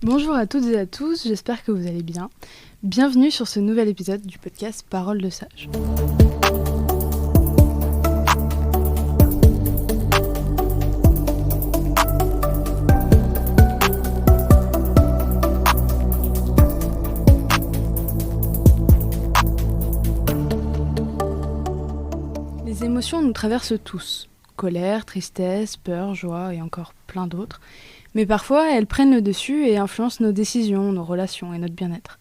Bonjour à toutes et à tous, j'espère que vous allez bien. Bienvenue sur ce nouvel épisode du podcast Paroles de Sage. Les émotions nous traversent tous. Colère, tristesse, peur, joie et encore plein d'autres. Mais parfois, elles prennent le dessus et influencent nos décisions, nos relations et notre bien-être.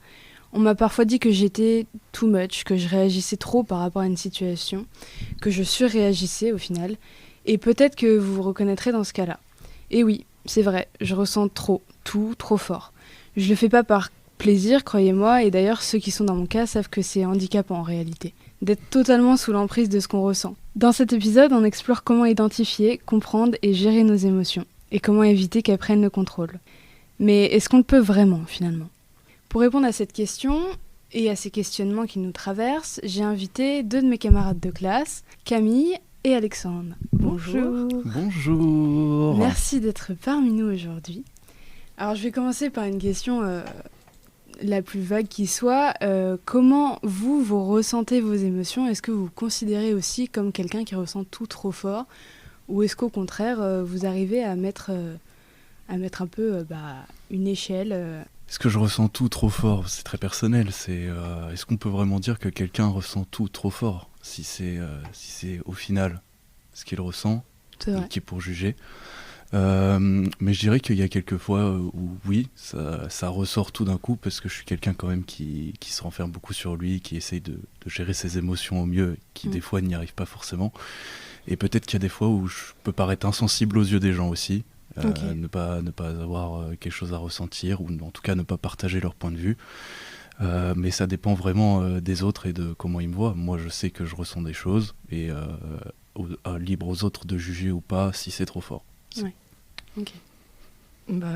On m'a parfois dit que j'étais too much, que je réagissais trop par rapport à une situation, que je surréagissais au final. Et peut-être que vous vous reconnaîtrez dans ce cas-là. Et oui, c'est vrai, je ressens tout trop fort. Je le fais pas par plaisir, croyez-moi, et d'ailleurs ceux qui sont dans mon cas savent que c'est handicapant en réalité, d'être totalement sous l'emprise de ce qu'on ressent. Dans cet épisode, on explore comment identifier, comprendre et gérer nos émotions. Et comment éviter qu'elles prennent le contrôle. Mais est-ce qu'on le peut vraiment, finalement ? Pour répondre à cette question, et à ces questionnements qui nous traversent, j'ai invité deux de mes camarades de classe, Camille et Alexandre. Bonjour. Bonjour. Merci d'être parmi nous aujourd'hui. Alors, je vais commencer par une question la plus vague qui soit. Comment vous ressentez vos émotions ? Est-ce que vous vous considérez aussi comme quelqu'un qui ressent tout trop fort ? Ou est-ce qu'au contraire, vous arrivez à mettre un peu une échelle Est-ce que je ressens tout trop fort ? C'est très personnel. Est-ce qu'on peut vraiment dire que quelqu'un ressent tout trop fort ? Si c'est au final ce qu'il ressent, qui est pour juger. Mais je dirais qu'il y a quelques fois où oui, ça ressort tout d'un coup parce que je suis quelqu'un quand même qui se renferme beaucoup sur lui, qui essaye de gérer ses émotions au mieux, qui des fois n'y arrive pas forcément. Et peut-être qu'il y a des fois où je peux paraître insensible aux yeux des gens aussi, Okay. ne pas avoir quelque chose à ressentir, ou en tout cas ne pas partager leur point de vue. Mais ça dépend vraiment des autres et de comment ils me voient. Moi, je sais que je ressens des choses, et libre aux autres de juger ou pas si c'est trop fort. Ouais. Ok.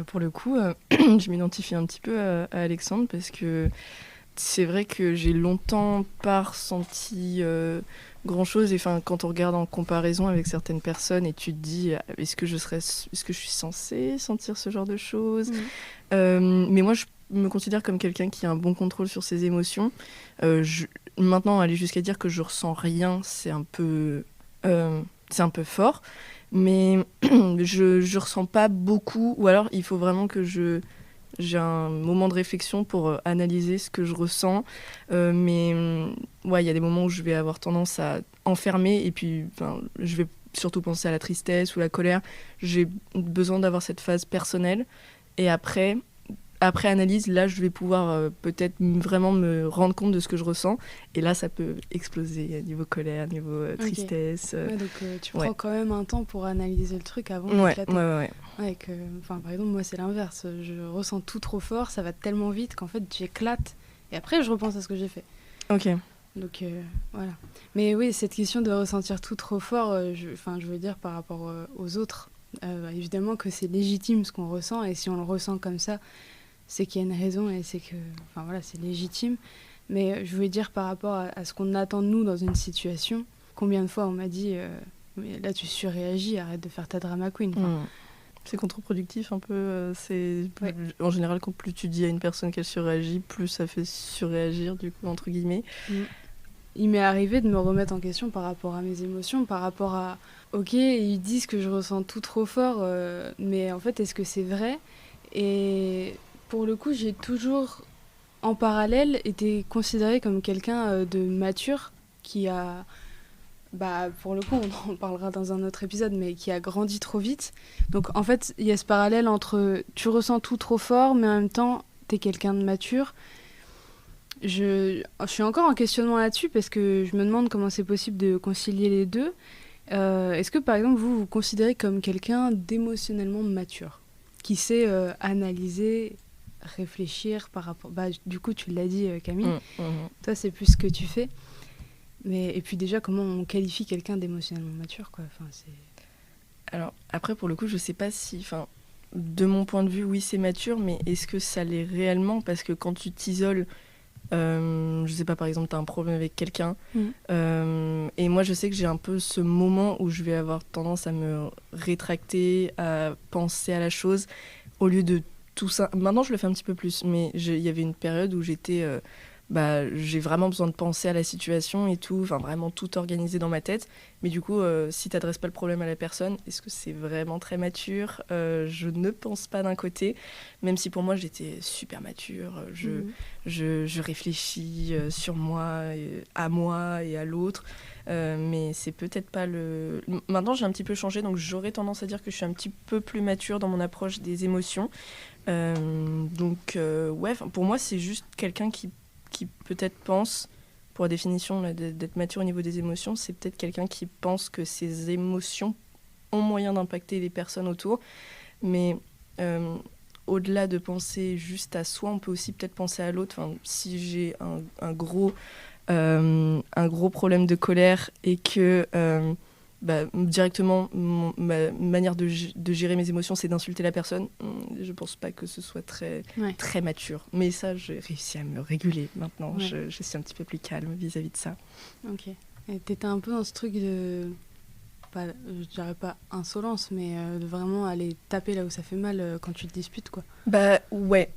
Pour le coup, je m'identifie un petit peu à Alexandre parce que c'est vrai que j'ai longtemps pas ressenti grand-chose. Et quand on regarde en comparaison avec certaines personnes et tu te dis est-ce que je suis censée sentir ce genre de choses ? Mais moi, je me considère comme quelqu'un qui a un bon contrôle sur ses émotions. Maintenant, aller jusqu'à dire que je ressens rien, c'est un peu fort. Mais je ressens pas beaucoup, ou alors il faut vraiment que j'ai un moment de réflexion pour analyser ce que je ressens. Mais il y a des moments où je vais avoir tendance à enfermer, et puis je vais surtout penser à la tristesse ou la colère. J'ai besoin d'avoir cette phase personnelle, et après analyse, là je vais pouvoir peut-être vraiment me rendre compte de ce que je ressens, et là ça peut exploser niveau colère, niveau tristesse. Donc tu prends quand même un temps pour analyser le truc avant d'éclater. Ouais. Par exemple, moi c'est l'inverse, je ressens tout trop fort, ça va tellement vite qu'en fait j'éclate, et après je repense à ce que j'ai fait. Ok. Donc voilà. Mais oui, cette question de ressentir tout trop fort, je veux dire par rapport aux autres, évidemment que c'est légitime ce qu'on ressent, et si on le ressent comme ça, c'est qu'il y a une raison, et c'est que, c'est légitime. Mais je voulais dire par rapport à ce qu'on attend de nous dans une situation, combien de fois on m'a dit mais là tu surréagis, arrête de faire ta drama queen. C'est contre-productif un peu. En général, quand plus tu dis à une personne qu'elle surréagit, plus ça fait surréagir, du coup, entre guillemets. Il m'est arrivé de me remettre en question par rapport à mes émotions, par rapport à ok, ils disent que je ressens tout trop fort, mais en fait est-ce que c'est vrai ? Et pour le coup, j'ai toujours, en parallèle, été considérée comme quelqu'un de mature, qui a, pour le coup, on en parlera dans un autre épisode, mais qui a grandi trop vite. Donc en fait, il y a ce parallèle entre tu ressens tout trop fort, mais en même temps, t'es quelqu'un de mature. Je suis encore en questionnement là-dessus, parce que je me demande comment c'est possible de concilier les deux. Est-ce que, par exemple, vous considérez comme quelqu'un d'émotionnellement mature, qui sait analyser, réfléchir par rapport... du coup, tu l'as dit, Camille. Toi, c'est plus ce que tu fais. Et puis déjà, comment on qualifie quelqu'un d'émotionnellement mature, quoi. Alors, après, pour le coup, je sais pas si... de mon point de vue, oui, c'est mature, mais est-ce que ça l'est réellement ? Parce que quand tu t'isoles... je sais pas, par exemple, t'as un problème avec quelqu'un, et moi je sais que j'ai un peu ce moment où je vais avoir tendance à me rétracter, à penser à la chose, au lieu de tout ça. Maintenant, je le fais un petit peu plus, mais il y avait une période où j'étais... j'ai vraiment besoin de penser à la situation et tout, enfin vraiment tout organiser dans ma tête. Mais du coup, si t'adresses pas le problème à la personne, est-ce que c'est vraiment très mature ? Je ne pense pas d'un côté, même si pour moi j'étais super mature. Je réfléchis sur moi, à moi et à l'autre. Mais c'est peut-être pas le... Maintenant, j'ai un petit peu changé, donc j'aurais tendance à dire que je suis un petit peu plus mature dans mon approche des émotions. Ouais, pour moi, c'est juste quelqu'un qui peut-être pense, pour la définition là, d'être mature au niveau des émotions, c'est peut-être quelqu'un qui pense que ses émotions ont moyen d'impacter les personnes autour. Mais au-delà de penser juste à soi, on peut aussi peut-être penser à l'autre. Enfin, si j'ai un gros problème de colère et que directement ma manière de gérer mes émotions, c'est d'insulter la personne, je pense pas que ce soit très mature. Mais ça, j'ai réussi à me réguler maintenant. Je suis un petit peu plus calme vis-à-vis de ça. Ok. Et t'étais un peu dans ce truc de... je dirais pas insolence, mais de vraiment aller taper là où ça fait mal quand tu te disputes, quoi. Ouais,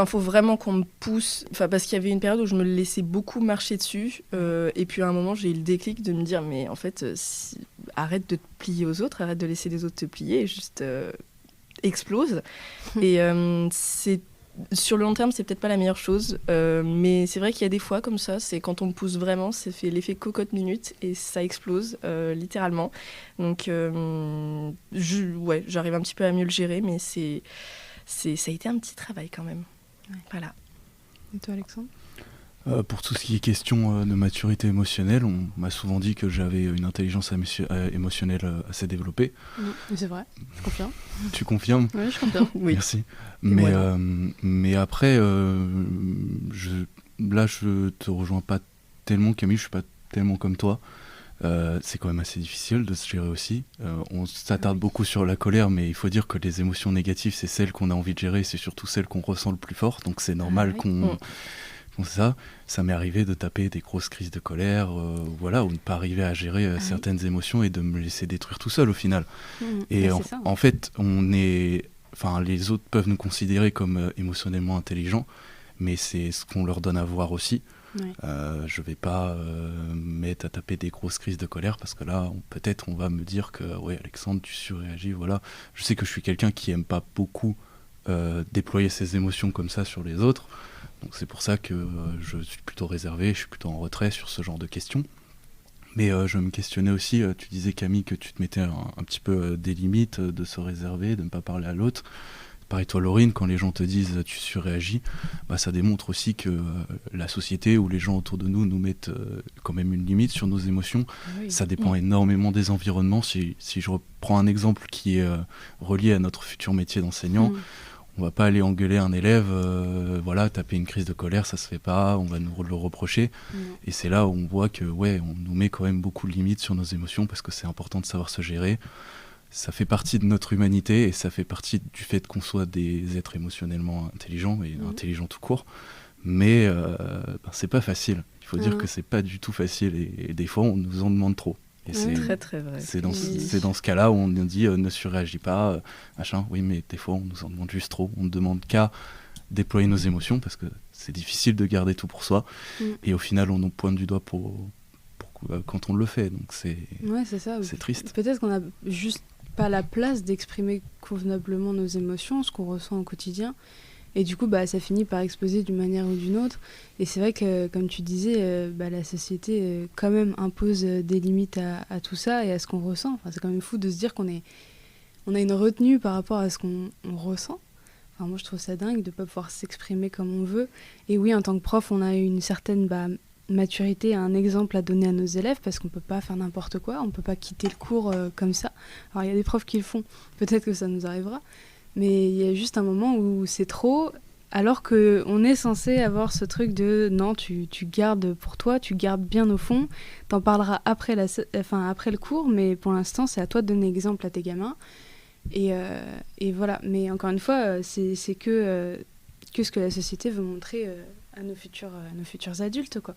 faut vraiment qu'on me pousse, parce qu'il y avait une période où je me laissais beaucoup marcher dessus, et puis à un moment j'ai eu le déclic de me dire mais en fait arrête de te plier aux autres, arrête de laisser les autres te plier, juste explose. Et c'est sur le long terme, c'est peut-être pas la meilleure chose, mais c'est vrai qu'il y a des fois comme ça, c'est quand on me pousse vraiment, ça fait l'effet cocotte minute et ça explose littéralement. Donc j'arrive un petit peu à mieux le gérer, mais ça a été un petit travail quand même. Ouais. Voilà. Et toi, Alexandre ? Pour tout ce qui est question de maturité émotionnelle, on m'a souvent dit que j'avais une intelligence émotionnelle assez développée. Mais c'est vrai, je confirme. Tu confirmes ? Oui, je confirme. Oui. Merci. Mais après, je te rejoins pas tellement, Camille, je suis pas tellement comme toi. C'est quand même assez difficile de se gérer aussi. On s'attarde beaucoup sur la colère, mais il faut dire que les émotions négatives, c'est celles qu'on a envie de gérer, c'est surtout celles qu'on ressent le plus fort. Donc c'est normal qu'on ça m'est arrivé de taper des grosses crises de colère, ou ne pas arriver à gérer certaines émotions et de me laisser détruire tout seul au final. Et en fait, les autres peuvent nous considérer comme émotionnellement intelligents, mais c'est ce qu'on leur donne à voir aussi. Ouais. Je vais pas me mettre à taper des grosses crises de colère parce que là, peut-être on va me dire que Alexandre, tu surréagis. Voilà. Je sais que je suis quelqu'un qui aime pas beaucoup déployer ses émotions comme ça sur les autres. Donc c'est pour ça que je suis plutôt réservé, je suis plutôt en retrait sur ce genre de questions. Mais je me questionnais aussi, tu disais Camille que tu te mettais un petit peu des limites, de se réserver, de ne pas parler à l'autre. Pareil toi Laurine, quand les gens te disent tu surréagis, ça démontre aussi que la société ou les gens autour de nous mettent quand même une limite sur nos émotions. Oui. Ça dépend énormément des environnements. Si je reprends un exemple qui est relié à notre futur métier d'enseignant, on va pas aller engueuler un élève, taper une crise de colère, ça se fait pas, on va nous le reprocher. Et c'est là où on voit que on nous met quand même beaucoup de limites sur nos émotions parce que c'est important de savoir se gérer. Ça fait partie de notre humanité et ça fait partie du fait qu'on soit des êtres émotionnellement intelligents et intelligents tout court. Mais c'est pas facile. Il faut dire que c'est pas du tout facile et des fois on nous en demande trop. Et c'est très très vrai. C'est dans ce cas-là où on nous dit ne surréagis pas, machin. Oui, mais des fois on nous en demande juste trop. On ne demande qu'à déployer nos émotions parce que c'est difficile de garder tout pour soi. Et au final, on nous pointe du doigt pour quand on le fait. Donc c'est ça. C'est triste. Peut-être qu'on a juste pas la place d'exprimer convenablement nos émotions, ce qu'on ressent au quotidien. Et du coup, ça finit par exploser d'une manière ou d'une autre. Et c'est vrai que, comme tu disais, la société quand même impose des limites à tout ça et à ce qu'on ressent. Enfin, c'est quand même fou de se dire qu'on a une retenue par rapport à ce qu'on ressent. Enfin, moi, je trouve ça dingue de ne pas pouvoir s'exprimer comme on veut. Et oui, en tant que prof, on a une certaine maturité, un exemple à donner à nos élèves parce qu'on ne peut pas faire n'importe quoi. On ne peut pas quitter le cours comme ça. Alors, il y a des profs qui le font. Peut-être que ça nous arrivera. Mais il y a juste un moment où c'est trop, alors qu'on est censé avoir ce truc de non, tu gardes pour toi, tu gardes bien au fond, t'en parleras après le cours, mais pour l'instant, c'est à toi de donner exemple à tes gamins. Et voilà. Mais encore une fois, c'est que ce que la société veut montrer à nos futurs adultes, quoi.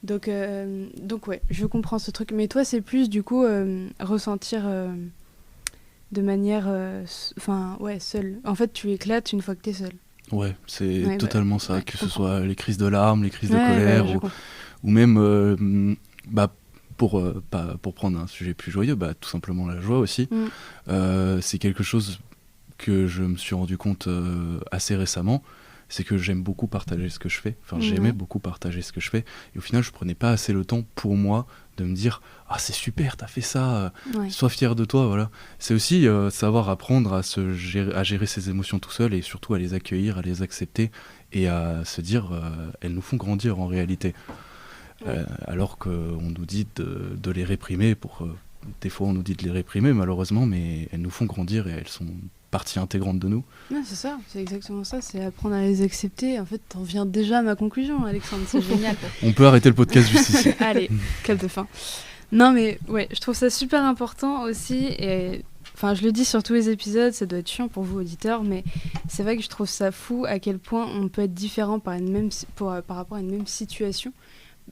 Donc ouais, je comprends ce truc. Mais toi, c'est plus, du coup, ressentir... de manière seule. En fait, tu éclates une fois que tu es seul. Ouais, c'est totalement ça, que ce soit les crises de larmes, les crises de Ouais, colère, ouais, ou même, pour prendre un sujet plus joyeux, tout simplement la joie aussi. C'est quelque chose que je me suis rendu compte assez récemment, c'est que j'aime beaucoup partager ce que je fais. Enfin, j'aimais beaucoup partager ce que je fais. Et au final, je prenais pas assez le temps pour moi de me dire « Ah, c'est super, t'as fait ça, sois fier de toi. » Voilà. C'est aussi savoir apprendre à gérer ses émotions tout seul et surtout à les accueillir, à les accepter et à se dire elles nous font grandir en réalité. Alors qu'on nous dit de les réprimer. Des fois, on nous dit de les réprimer, malheureusement, mais elles nous font grandir et elles sont partie intégrante de nous. Ouais, c'est ça, c'est exactement ça, c'est apprendre à les accepter. En fait, t'en viens déjà à ma conclusion, Alexandre, c'est génial. On peut arrêter le podcast juste ici. Allez, clap de fin. Non mais ouais, je trouve ça super important aussi, et enfin je le dis sur tous les épisodes, ça doit être chiant pour vous auditeurs, mais c'est vrai que je trouve ça fou à quel point on peut être différent par rapport à une même situation.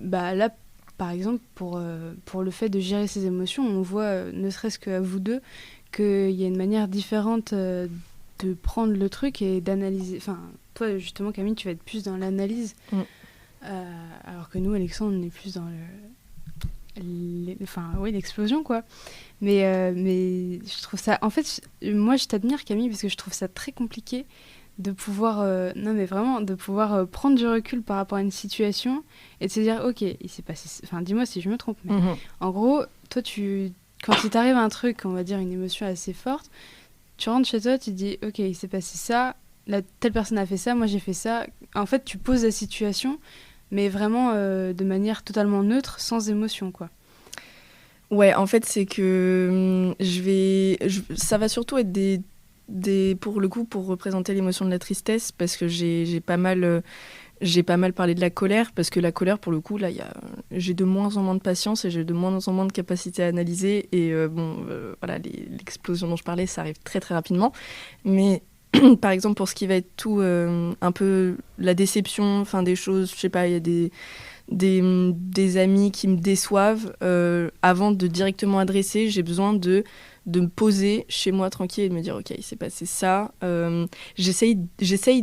Là, par exemple, pour le fait de gérer ses émotions, on voit, ne serait-ce qu'à vous deux, qu'il y a une manière différente de prendre le truc et d'analyser. Enfin, toi, justement, Camille, tu vas être plus dans l'analyse, alors que nous, Alexandre, on est plus dans l'explosion, quoi. Mais je trouve ça... En fait, moi, je t'admire, Camille, parce que je trouve ça très compliqué de pouvoir... de pouvoir prendre du recul par rapport à une situation et de se dire, ok, il s'est passé... Enfin, dis-moi si je me trompe, mais en gros, toi, quand il t'arrive un truc, on va dire une émotion assez forte, tu rentres chez toi, tu te dis, ok, il s'est passé ça, telle personne a fait ça, moi j'ai fait ça. En fait, tu poses la situation, mais vraiment de manière totalement neutre, sans émotion, quoi. Ouais, en fait, c'est que ça va surtout être pour le coup, pour représenter l'émotion de la tristesse, parce que j'ai pas mal parlé de la colère, parce que la colère, pour le coup, là, j'ai de moins en moins de patience et j'ai de moins en moins de capacité à analyser. Et voilà, l'explosion dont je parlais, ça arrive très très rapidement. Mais par exemple, pour ce qui va être tout, un peu la déception, enfin des choses, je sais pas, il y a des amis qui me déçoivent, avant de directement adresser, j'ai besoin de me poser chez moi tranquille et de me dire ok, il s'est passé ça. J'essaye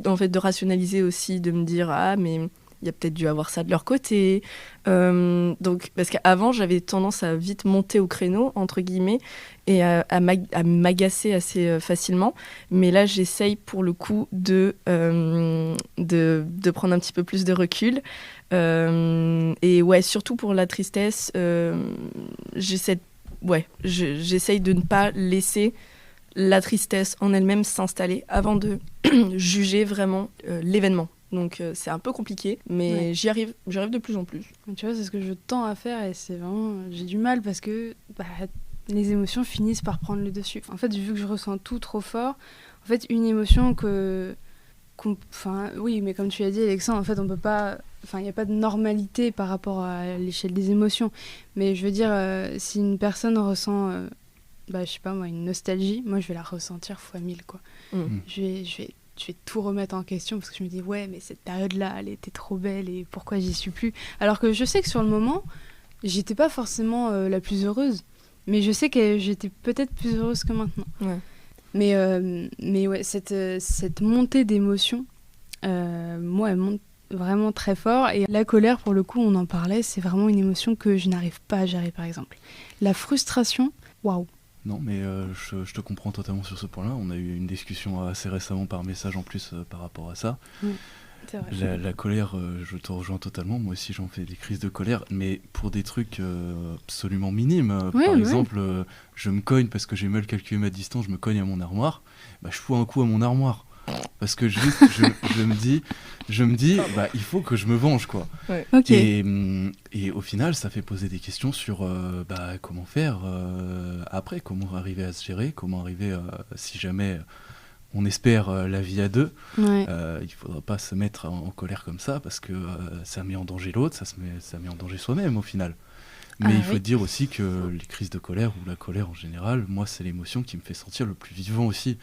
en fait de rationaliser aussi, de me dire ah mais il y a peut-être dû avoir ça de leur côté. Donc parce qu'avant j'avais tendance à vite monter au créneau entre guillemets et à m'agacer assez facilement. Mais là j'essaye pour le coup de prendre un petit peu plus de recul. Et ouais, surtout pour la tristesse, j'essaye de ne pas laisser la tristesse en elle-même s'installer avant de juger vraiment l'événement. Donc c'est un peu compliqué, mais j'arrive de plus en plus. Tu vois, c'est ce que je tends à faire et c'est vraiment... J'ai du mal parce que les émotions finissent par prendre le dessus. En fait, vu que je ressens tout trop fort, en fait, une émotion oui, mais comme tu l'as dit, Alexandre, en fait, on peut pas... Enfin, il n'y a pas de normalité par rapport à l'échelle des émotions. Mais je veux dire, si une personne ressent, je sais pas moi, une nostalgie, moi, je vais la ressentir fois 1000, quoi. Je vais tout remettre en question parce que je me dis, ouais, mais cette période-là, elle était trop belle et pourquoi j'y suis plus ? Alors que je sais que sur le moment, j'étais pas forcément la plus heureuse. Mais je sais que j'étais peut-être plus heureuse que maintenant. Ouais. Mais ouais, cette montée d'émotions, moi, elle monte vraiment très fort. Et la colère, pour le coup, on en parlait, c'est vraiment une émotion que je n'arrive pas à gérer, par exemple. La frustration, waouh. Non, mais je te comprends totalement sur ce point-là. On a eu une discussion assez récemment par message en plus par rapport à ça. C'est vrai. La colère, je te rejoins totalement. Moi aussi, j'en fais des crises de colère, mais pour des trucs absolument minimes. Par exemple, je me cogne parce que j'ai mal calculé ma distance, je me cogne à mon armoire. Je fous un coup à mon armoire. Parce que juste, je me dis, il faut que je me venge, quoi. Ouais. Okay. Et au final, ça fait poser des questions sur comment faire après, comment arriver à se gérer, comment arriver, si jamais on espère la vie à deux, il faudra pas se mettre en colère comme ça, parce que ça met en danger l'autre, ça met en danger soi-même au final. Mais il faut dire aussi que les crises de colère, ou la colère en général, moi, c'est l'émotion qui me fait sentir le plus vivant aussi.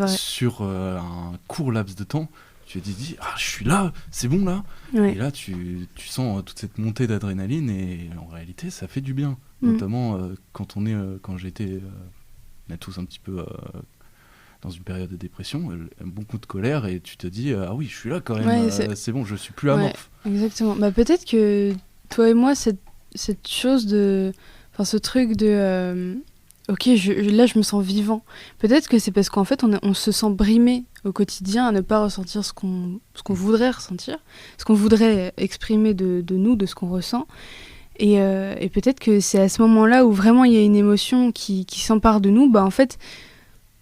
Sur un court laps de temps, tu te dis je suis là, c'est bon là. Et là tu sens toute cette montée d'adrénaline et en réalité ça fait du bien, notamment quand j'étais on est tous un petit peu dans une période de dépression, un bon coup de colère, et tu te dis ah oui, je suis là quand même, c'est bon, je suis plus amorphe. Exactement. Bah, peut-être que toi et moi, cette chose de... Enfin, ce truc de... ok, là, je me sens vivant. Peut-être que c'est parce qu'en fait, on se sent brimé au quotidien à ne pas ressentir ce qu'on voudrait ressentir, ce qu'on voudrait exprimer de nous, de ce qu'on ressent. Et peut-être que c'est à ce moment-là où vraiment il y a une émotion qui s'empare de nous. Bah, en fait,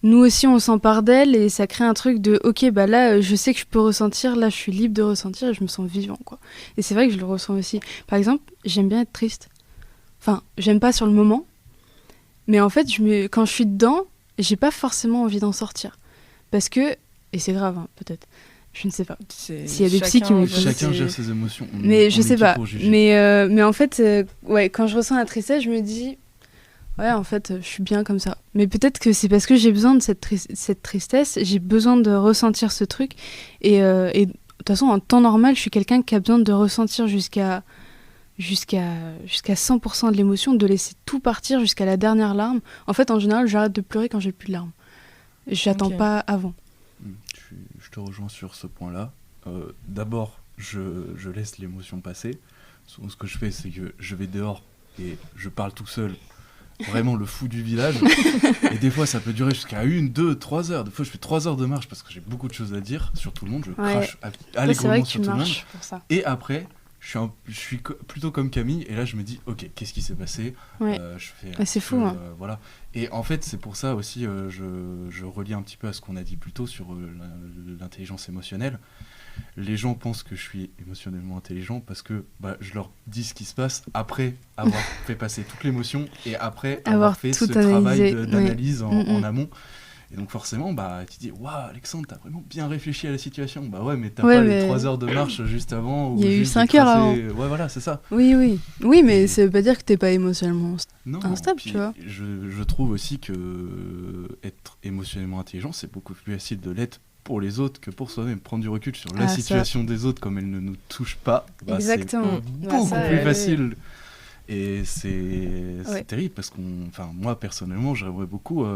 nous aussi, on s'empare d'elle et ça crée un truc de ok, bah là, je sais que je peux ressentir, là, je suis libre de ressentir et je me sens vivant, quoi. Et c'est vrai que je le ressens aussi. Par exemple, j'aime bien être triste. Enfin, j'aime pas sur le moment, mais en fait, quand je suis dedans, j'ai pas forcément envie d'en sortir. Parce que, et c'est grave, hein, peut-être, je ne sais pas. S'il y a des psys qui m'écoutent. Chacun gère ses émotions. Mais je sais pas. Mais en fait, quand je ressens la tristesse, je me dis, ouais, en fait, je suis bien comme ça. Mais peut-être que c'est parce que j'ai besoin de cette tristesse, j'ai besoin de ressentir ce truc. Et de toute façon, en temps normal, je suis quelqu'un qui a besoin de ressentir jusqu'à 100% de l'émotion, de laisser tout partir jusqu'à la dernière larme. En fait, en général, j'arrête de pleurer quand j'ai plus de larmes. J'attends pas avant. Je te rejoins sur ce point-là. D'abord, je laisse l'émotion passer. Souvent, ce que je fais, c'est que je vais dehors et je parle tout seul. Vraiment le fou du village. Et des fois, ça peut durer jusqu'à 1, 2, 3 heures. Des fois, je fais 3 heures de marche parce que j'ai beaucoup de choses à dire sur tout le monde. Je crache allègrement sur tout le monde. Pour ça. Et après, je suis plutôt comme Camille. Et là, je me dis, ok, qu'est-ce qui s'est passé ? C'est fou. Hein. Voilà. Et en fait, c'est pour ça aussi, je relie un petit peu à ce qu'on a dit plus tôt sur l'intelligence émotionnelle. Les gens pensent que je suis émotionnellement intelligent parce que je leur dis ce qui se passe après avoir fait passer toute l'émotion et après avoir fait ce travail d'analyse en amont. Et donc forcément, tu te dis, waouh, Alexandre, t'as vraiment bien réfléchi à la situation. Bah ouais, mais t'as pas les 3 heures de marche juste avant. Il y a eu 5 heures avant. Ouais, voilà, c'est ça. Oui, mais ça veut pas dire que t'es pas émotionnellement instable, tu vois. Je trouve aussi que être émotionnellement intelligent, c'est beaucoup plus facile de l'être pour les autres que pour soi-même. Prendre du recul sur la situation des autres comme elle ne nous touche pas, exactement. C'est beaucoup plus facile. Et c'est terrible parce moi personnellement, j'aimerais beaucoup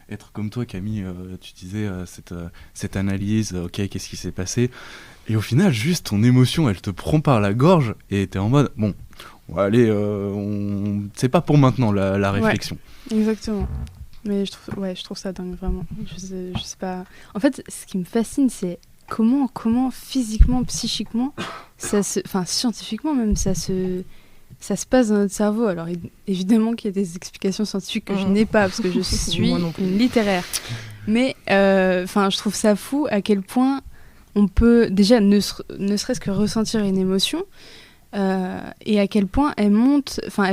être comme toi, Camille. Tu disais cette analyse, ok, qu'est-ce qui s'est passé ? Et au final, juste ton émotion, elle te prend par la gorge et t'es en mode, bon, allez, c'est pas pour maintenant la réflexion. Ouais, exactement. Mais je trouve ça dingue, vraiment. Je sais pas. En fait, ce qui me fascine, c'est comment physiquement, psychiquement, scientifiquement même, ça se passe dans notre cerveau. Alors évidemment qu'il y a des explications scientifiques que je n'ai pas parce que je suis une littéraire. Mais je trouve ça fou à quel point on peut déjà ne serait-ce que ressentir une émotion et à quel point elle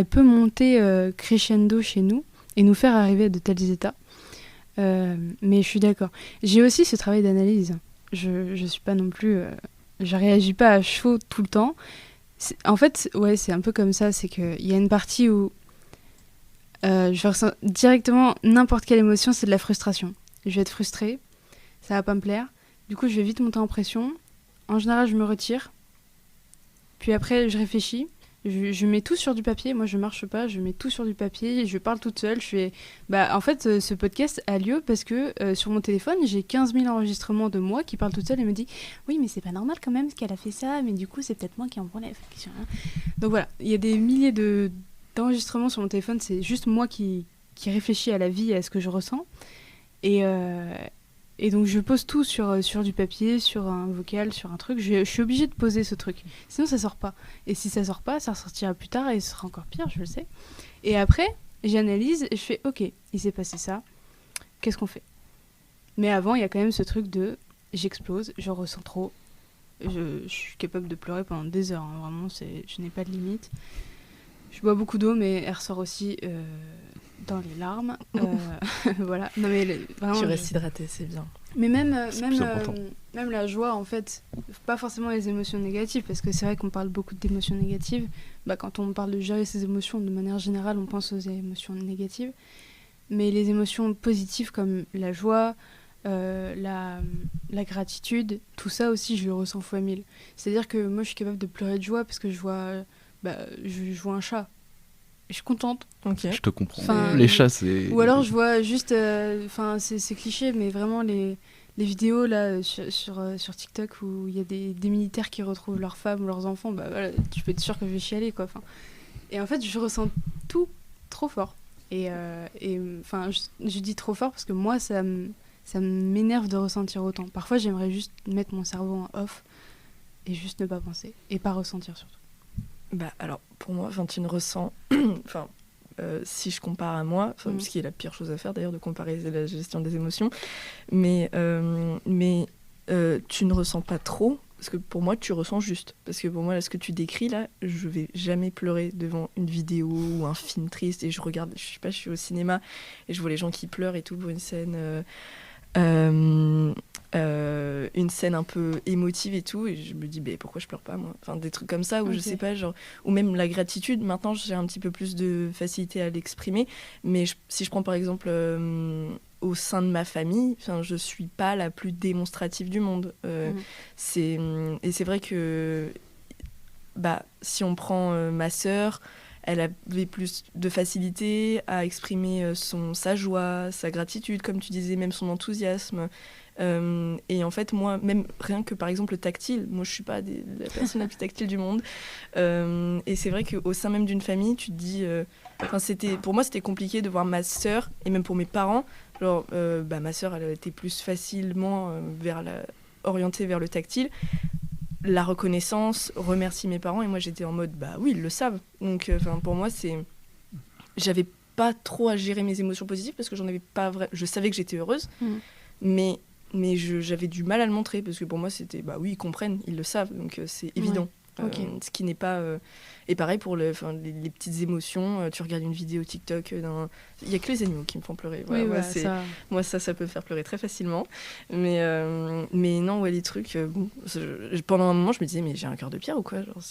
peut monter crescendo chez nous et nous faire arriver à de tels états. Mais je suis d'accord. J'ai aussi ce travail d'analyse. Je suis pas non plus... je réagis pas à chaud tout le temps. En fait, c'est un peu comme ça. C'est qu'il y a une partie où je ressens directement n'importe quelle émotion, c'est de la frustration. Je vais être frustrée, ça va pas me plaire. Du coup, je vais vite monter en pression. En général, je me retire. Puis après, je réfléchis. Je mets tout sur du papier. Moi, je marche pas. Je mets tout sur du papier. Et je parle toute seule. En fait, ce podcast a lieu parce que sur mon téléphone, j'ai 15 000 enregistrements de moi qui parlent toute seule et me dit « Oui, mais c'est pas normal quand même qu'elle a fait ça. Mais du coup, c'est peut-être moi qui en prends la question. » Donc voilà, il y a des milliers d'enregistrements sur mon téléphone. C'est juste moi qui réfléchis à la vie et à ce que je ressens. Et donc je pose tout sur du papier, sur un vocal, sur un truc. Je suis obligée de poser ce truc. Sinon ça sort pas. Et si ça sort pas, ça ressortira plus tard et ce sera encore pire, je le sais. Et après, j'analyse et je fais ok, il s'est passé ça. Qu'est-ce qu'on fait ? Mais avant, il y a quand même ce truc de j'explose, je ressens trop. Je suis capable de pleurer pendant des heures. Hein. Vraiment, je n'ai pas de limite. Je bois beaucoup d'eau, mais elle ressort aussi... dans les larmes, voilà. Non mais vraiment. Tu restes hydratée, c'est bien. Mais même la joie, en fait, pas forcément les émotions négatives, parce que c'est vrai qu'on parle beaucoup d'émotions négatives. Quand on parle de gérer ses émotions, de manière générale, on pense aux émotions négatives. Mais les émotions positives comme la joie, la gratitude, tout ça aussi, je le ressens fois 1000. C'est-à-dire que moi, je suis capable de pleurer de joie parce que je vois un chat. je suis contente. Ok. Je te comprends. Les chats, c'est... Ou alors je vois juste, c'est cliché, mais vraiment les vidéos là sur TikTok où il y a des militaires qui retrouvent leurs femmes ou leurs enfants, bah voilà, tu peux être sûr que je vais chialer quoi. Et en fait, je ressens tout trop fort. Et je dis trop fort parce que moi, ça m'énerve de ressentir autant. Parfois, j'aimerais juste mettre mon cerveau en off et juste ne pas penser et pas ressentir surtout. Bah alors pour moi, tu ne ressens, si je compare à moi, ce qui est la pire chose à faire d'ailleurs, de comparer la gestion des émotions, mais tu ne ressens pas trop, parce que pour moi tu ressens juste, parce que pour moi là, ce que tu décris là, je vais jamais pleurer devant une vidéo ou un film triste, et je regarde, je sais pas, je suis au cinéma et je vois les gens qui pleurent et tout pour une scène un peu émotive et tout, et je me dis pourquoi je pleure pas moi, des trucs comme ça où je sais pas, genre, ou même la gratitude. Maintenant j'ai un petit peu plus de facilité à l'exprimer, mais si je prends par exemple au sein de ma famille, je suis pas la plus démonstrative du monde, et c'est vrai que si on prend ma sœur, elle avait plus de facilité à exprimer sa joie, sa gratitude, comme tu disais, même son enthousiasme. Et en fait, moi, même rien que par exemple le tactile, moi je suis pas la personne la plus tactile du monde. Et c'est vrai qu'au sein même d'une famille, tu te dis. Pour moi, c'était compliqué de voir ma sœur, et même pour mes parents. Genre, ma sœur, elle était plus facilement orientée vers le tactile. La reconnaissance, remercier mes parents, et moi j'étais en mode oui, ils le savent. Donc pour moi, j'avais pas trop à gérer mes émotions positives parce que j'en avais pas je savais que j'étais heureuse, mais j'avais du mal à le montrer parce que pour moi c'était oui, ils comprennent, ils le savent, donc c'est évident. Ce qui n'est pas et pareil pour les petites émotions, tu regardes une vidéo TikTok il y a que les animaux qui me font pleurer, voilà, moi ça peut me faire pleurer très facilement, mais non, les trucs pendant un moment je me disais mais j'ai un cœur de pierre ou quoi, genre,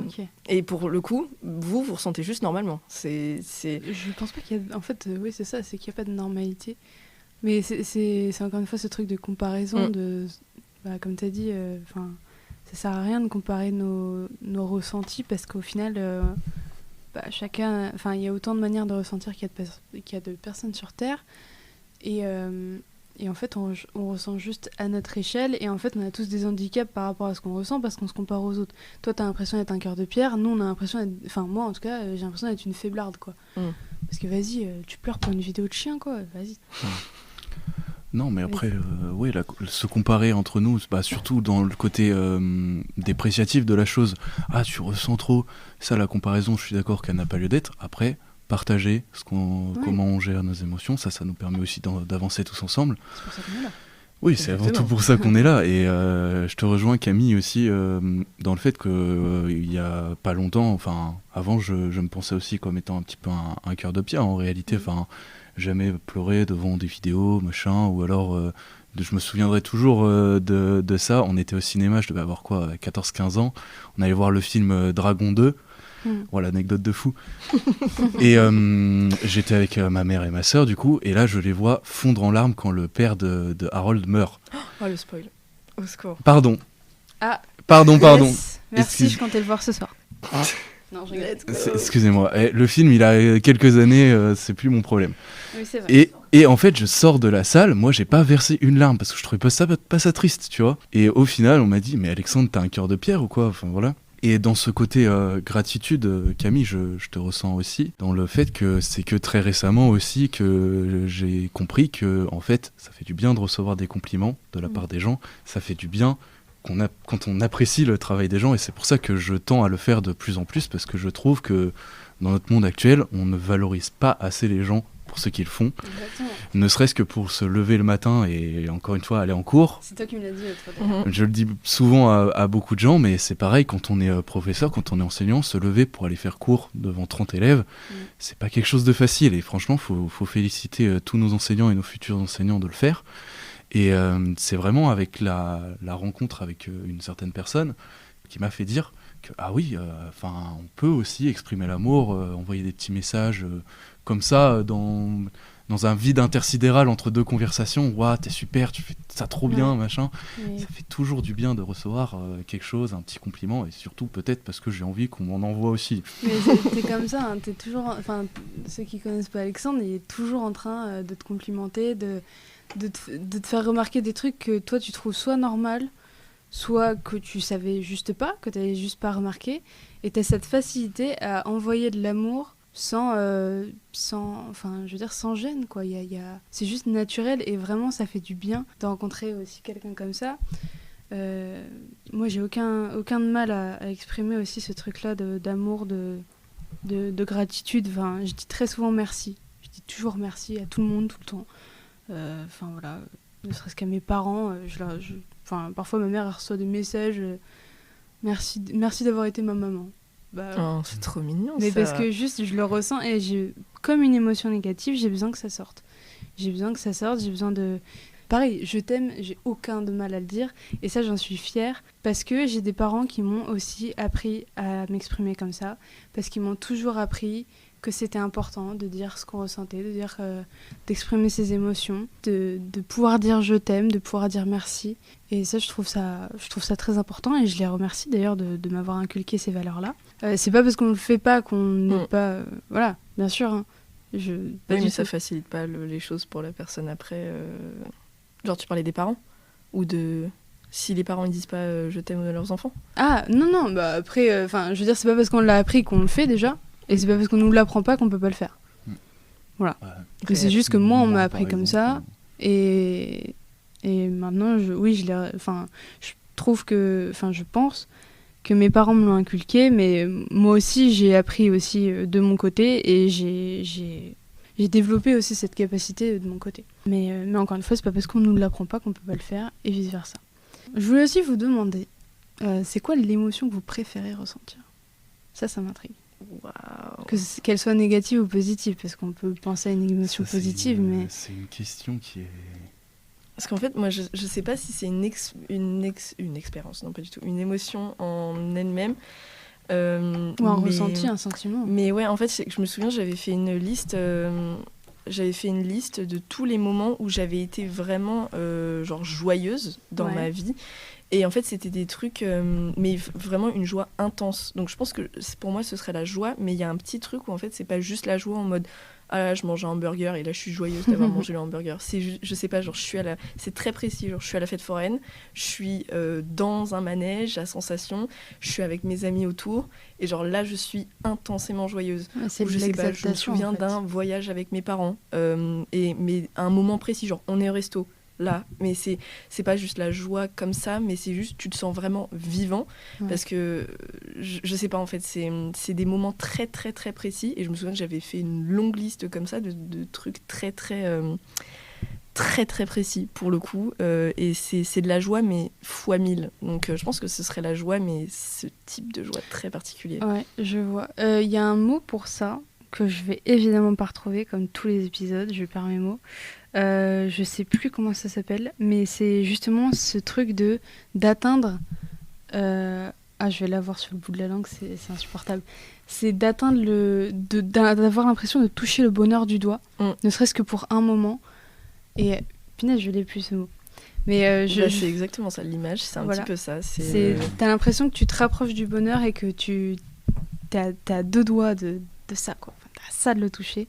Okay. Et pour le coup vous ressentez juste normalement, je pense pas qu'il y a, en fait, c'est ça, c'est qu'il n'y a pas de normalité, mais c'est encore une fois ce truc de comparaison de comme tu as dit, ça sert à rien de comparer nos ressentis parce qu'au final, chacun, il y a autant de manières de ressentir qu'il y a de personnes sur Terre, et en fait, on ressent juste à notre échelle, et en fait, on a tous des handicaps par rapport à ce qu'on ressent parce qu'on se compare aux autres. Toi, t'as l'impression d'être un cœur de pierre, nous, on a l'impression d'être, moi en tout cas, j'ai l'impression d'être une faiblarde, quoi. Parce que vas-y, tu pleures pour une vidéo de chien, quoi, vas-y. Non, mais après, se comparer entre nous, surtout dans le côté dépréciatif de la chose. Ah, tu ressens trop. Ça, la comparaison, je suis d'accord qu'elle n'a pas lieu d'être. Après, partager comment on gère nos émotions, ça nous permet aussi d'avancer tous ensemble. C'est pour ça qu'on est là. Oui, c'est avant tout pour ça qu'on est là. Et je te rejoins, Camille, aussi, dans le fait qu'il y a pas longtemps, avant, je me pensais aussi comme étant un petit peu un cœur de pierre, en réalité. Jamais pleurer devant des vidéos, machin, ou alors je me souviendrai toujours de ça. On était au cinéma, je devais avoir 14-15 ans, on allait voir le film Dragon 2, voilà, l'anecdote de fou. Et j'étais avec ma mère et ma sœur du coup, et là je les vois fondre en larmes quand le père de Harold meurt. Oh, le spoil, au secours. Pardon. Pardon. Merci, je comptais le voir ce soir. Non, je regrette. Excusez-moi, le film il a quelques années, c'est plus mon problème. Oui, c'est vrai. Et en fait, je sors de la salle, moi j'ai pas versé une larme parce que je trouvais pas ça triste, tu vois. Et au final, on m'a dit, mais Alexandre, t'as un cœur de pierre ou quoi ? Voilà. Et dans ce côté gratitude, Camille, je te ressens aussi, dans le fait que c'est que très récemment aussi que j'ai compris que, en fait, ça fait du bien de recevoir des compliments de la part des gens, ça fait du bien quand on apprécie le travail des gens, et c'est pour ça que je tends à le faire de plus en plus, parce que je trouve que dans notre monde actuel, on ne valorise pas assez les gens pour ce qu'ils font. Exactement. Ne serait-ce que pour se lever le matin et encore une fois aller en cours. C'est toi qui me l'as dit l'autre fois. Je le dis souvent à beaucoup de gens, mais c'est pareil quand on est professeur, quand on est enseignant, se lever pour aller faire cours devant 30 élèves, c'est pas quelque chose de facile, et franchement faut féliciter tous nos enseignants et nos futurs enseignants de le faire. Et c'est vraiment avec la rencontre avec une certaine personne qui m'a fait dire que on peut aussi exprimer l'amour, envoyer des petits messages comme ça dans dans un vide intersidéral entre deux conversations. Waouh, t'es super, tu fais ça trop bien, machin. Oui. Ça fait toujours du bien de recevoir quelque chose, un petit compliment, et surtout peut-être parce que j'ai envie qu'on m'en envoie aussi. Mais t'es comme ça, hein, t'es toujours, enfin, ceux qui connaissent pas Alexandre, il est toujours en train de te complimenter, de te faire remarquer des trucs que toi tu trouves soit normal, soit que tu savais juste pas, que t'avais juste pas remarqué, et t'as cette facilité à envoyer de l'amour sans gêne, quoi. C'est juste naturel, et vraiment ça fait du bien de rencontrer aussi quelqu'un comme ça. Moi j'ai aucun mal à exprimer aussi ce truc-là d'amour, de gratitude. Enfin, je dis très souvent merci, je dis toujours merci à tout le monde, tout le temps. Enfin voilà, ne serait-ce qu'à mes parents, parfois ma mère elle reçoit des messages, merci d'avoir été ma maman. Oh, c'est trop mignon. Mais ça. parce que juste je le ressens, et j'ai comme une émotion négative, j'ai besoin que ça sorte. J'ai besoin de... Pareil, je t'aime, j'ai aucun de mal à le dire, et ça j'en suis fière, parce que j'ai des parents qui m'ont aussi appris à m'exprimer comme ça, parce qu'ils m'ont toujours appris que c'était important de dire ce qu'on ressentait, d'exprimer ses émotions, de pouvoir dire je t'aime, de pouvoir dire merci. Et ça, je trouve ça très important, et je les remercie d'ailleurs de m'avoir inculqué ces valeurs-là. C'est pas parce qu'on le fait pas qu'on n'est pas... voilà, bien sûr. Hein. Oui, mais ça facilite pas les choses pour la personne après. Genre, tu parlais des parents ? Ou de... Si les parents ne disent pas je t'aime à leurs enfants ? Ah, non, bah après, je veux dire, c'est pas parce qu'on l'a appris qu'on le fait déjà. Et c'est pas parce qu'on nous l'apprend pas qu'on peut pas le faire. Voilà. Ouais. C'est juste que moi, on m'a appris comme ça. Et maintenant, je trouve que... Enfin, je pense que mes parents me l'ont inculqué, mais moi aussi, j'ai appris aussi de mon côté, et j'ai développé aussi cette capacité de mon côté. Mais encore une fois, c'est pas parce qu'on nous l'apprend pas qu'on peut pas le faire, et vice-versa. Je voulais aussi vous demander, c'est quoi l'émotion que vous préférez ressentir ? Ça m'intrigue. Wow. Qu'elle soit négative ou positive, parce qu'on peut penser à une émotion positive, mais... C'est une question qui est... Parce qu'en fait, moi, je sais pas si c'est une expérience, non pas du tout, une émotion en elle-même. Ou un ressenti, un sentiment. Mais ouais, en fait, je me souviens, j'avais fait une liste de tous les moments où j'avais été vraiment genre joyeuse dans ma vie. Et en fait, c'était des trucs, mais vraiment une joie intense. Donc je pense que pour moi, ce serait la joie, mais il y a un petit truc où en fait, c'est pas juste la joie en mode ah là, je mange un hamburger et là, je suis joyeuse d'avoir mangé le hamburger. Je sais pas, genre, c'est très précis. Genre, je suis à la fête foraine, je suis dans un manège à sensation, je suis avec mes amis autour, et genre là, je suis intensément joyeuse. Ouais, c'est je sais pas, je me souviens d'un voyage avec mes parents, mais à un moment précis, genre, on est au resto. Là, mais c'est pas juste la joie comme ça, mais c'est juste tu te sens vraiment vivant, parce que je sais pas, en fait c'est des moments très très très précis, et je me souviens que j'avais fait une longue liste comme ça de trucs très très très très précis pour le coup, et c'est de la joie mais fois 1000, donc je pense que ce serait la joie, mais ce type de joie très particulier. Ouais, je vois. Y a un mot pour ça que je vais évidemment pas retrouver comme tous les épisodes, je perds mes mots. Je sais plus comment ça s'appelle, mais c'est justement ce truc d'atteindre. Je vais l'avoir sur le bout de la langue, c'est insupportable. C'est d'atteindre d'avoir l'impression de toucher le bonheur du doigt, ne serait-ce que pour un moment. Et punaise, je l'ai plus ce mot. Mais c'est exactement ça, l'image, c'est un petit peu ça. T'as l'impression que tu te rapproches du bonheur et que t'as deux doigts de ça, quoi. Enfin, t'as ça de le toucher.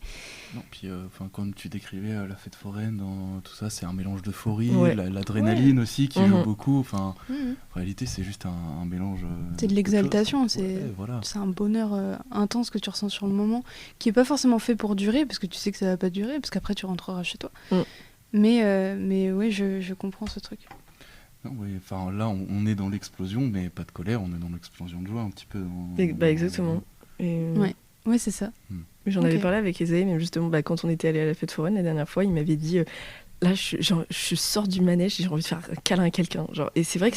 Non, puis comme tu décrivais la fête foraine, dans tout ça, c'est un mélange d'euphorie, l'adrénaline aussi qui joue beaucoup. Enfin, en réalité, c'est juste un mélange. C'est de l'exaltation, c'est un bonheur intense que tu ressens sur le moment, qui est pas forcément fait pour durer, parce que tu sais que ça va pas durer, parce qu'après tu rentreras chez toi. Mais oui, je comprends ce truc. Non, enfin là, on est dans l'explosion, mais pas de colère, on est dans l'explosion de joie un petit peu. Exactement. Ouais, c'est ça. J'en avais parlé avec Esaïe, mais justement, quand on était allé à la fête foraine la dernière fois, il m'avait dit là, je sors du manège, j'ai envie de faire un câlin à quelqu'un. Genre, et c'est vrai que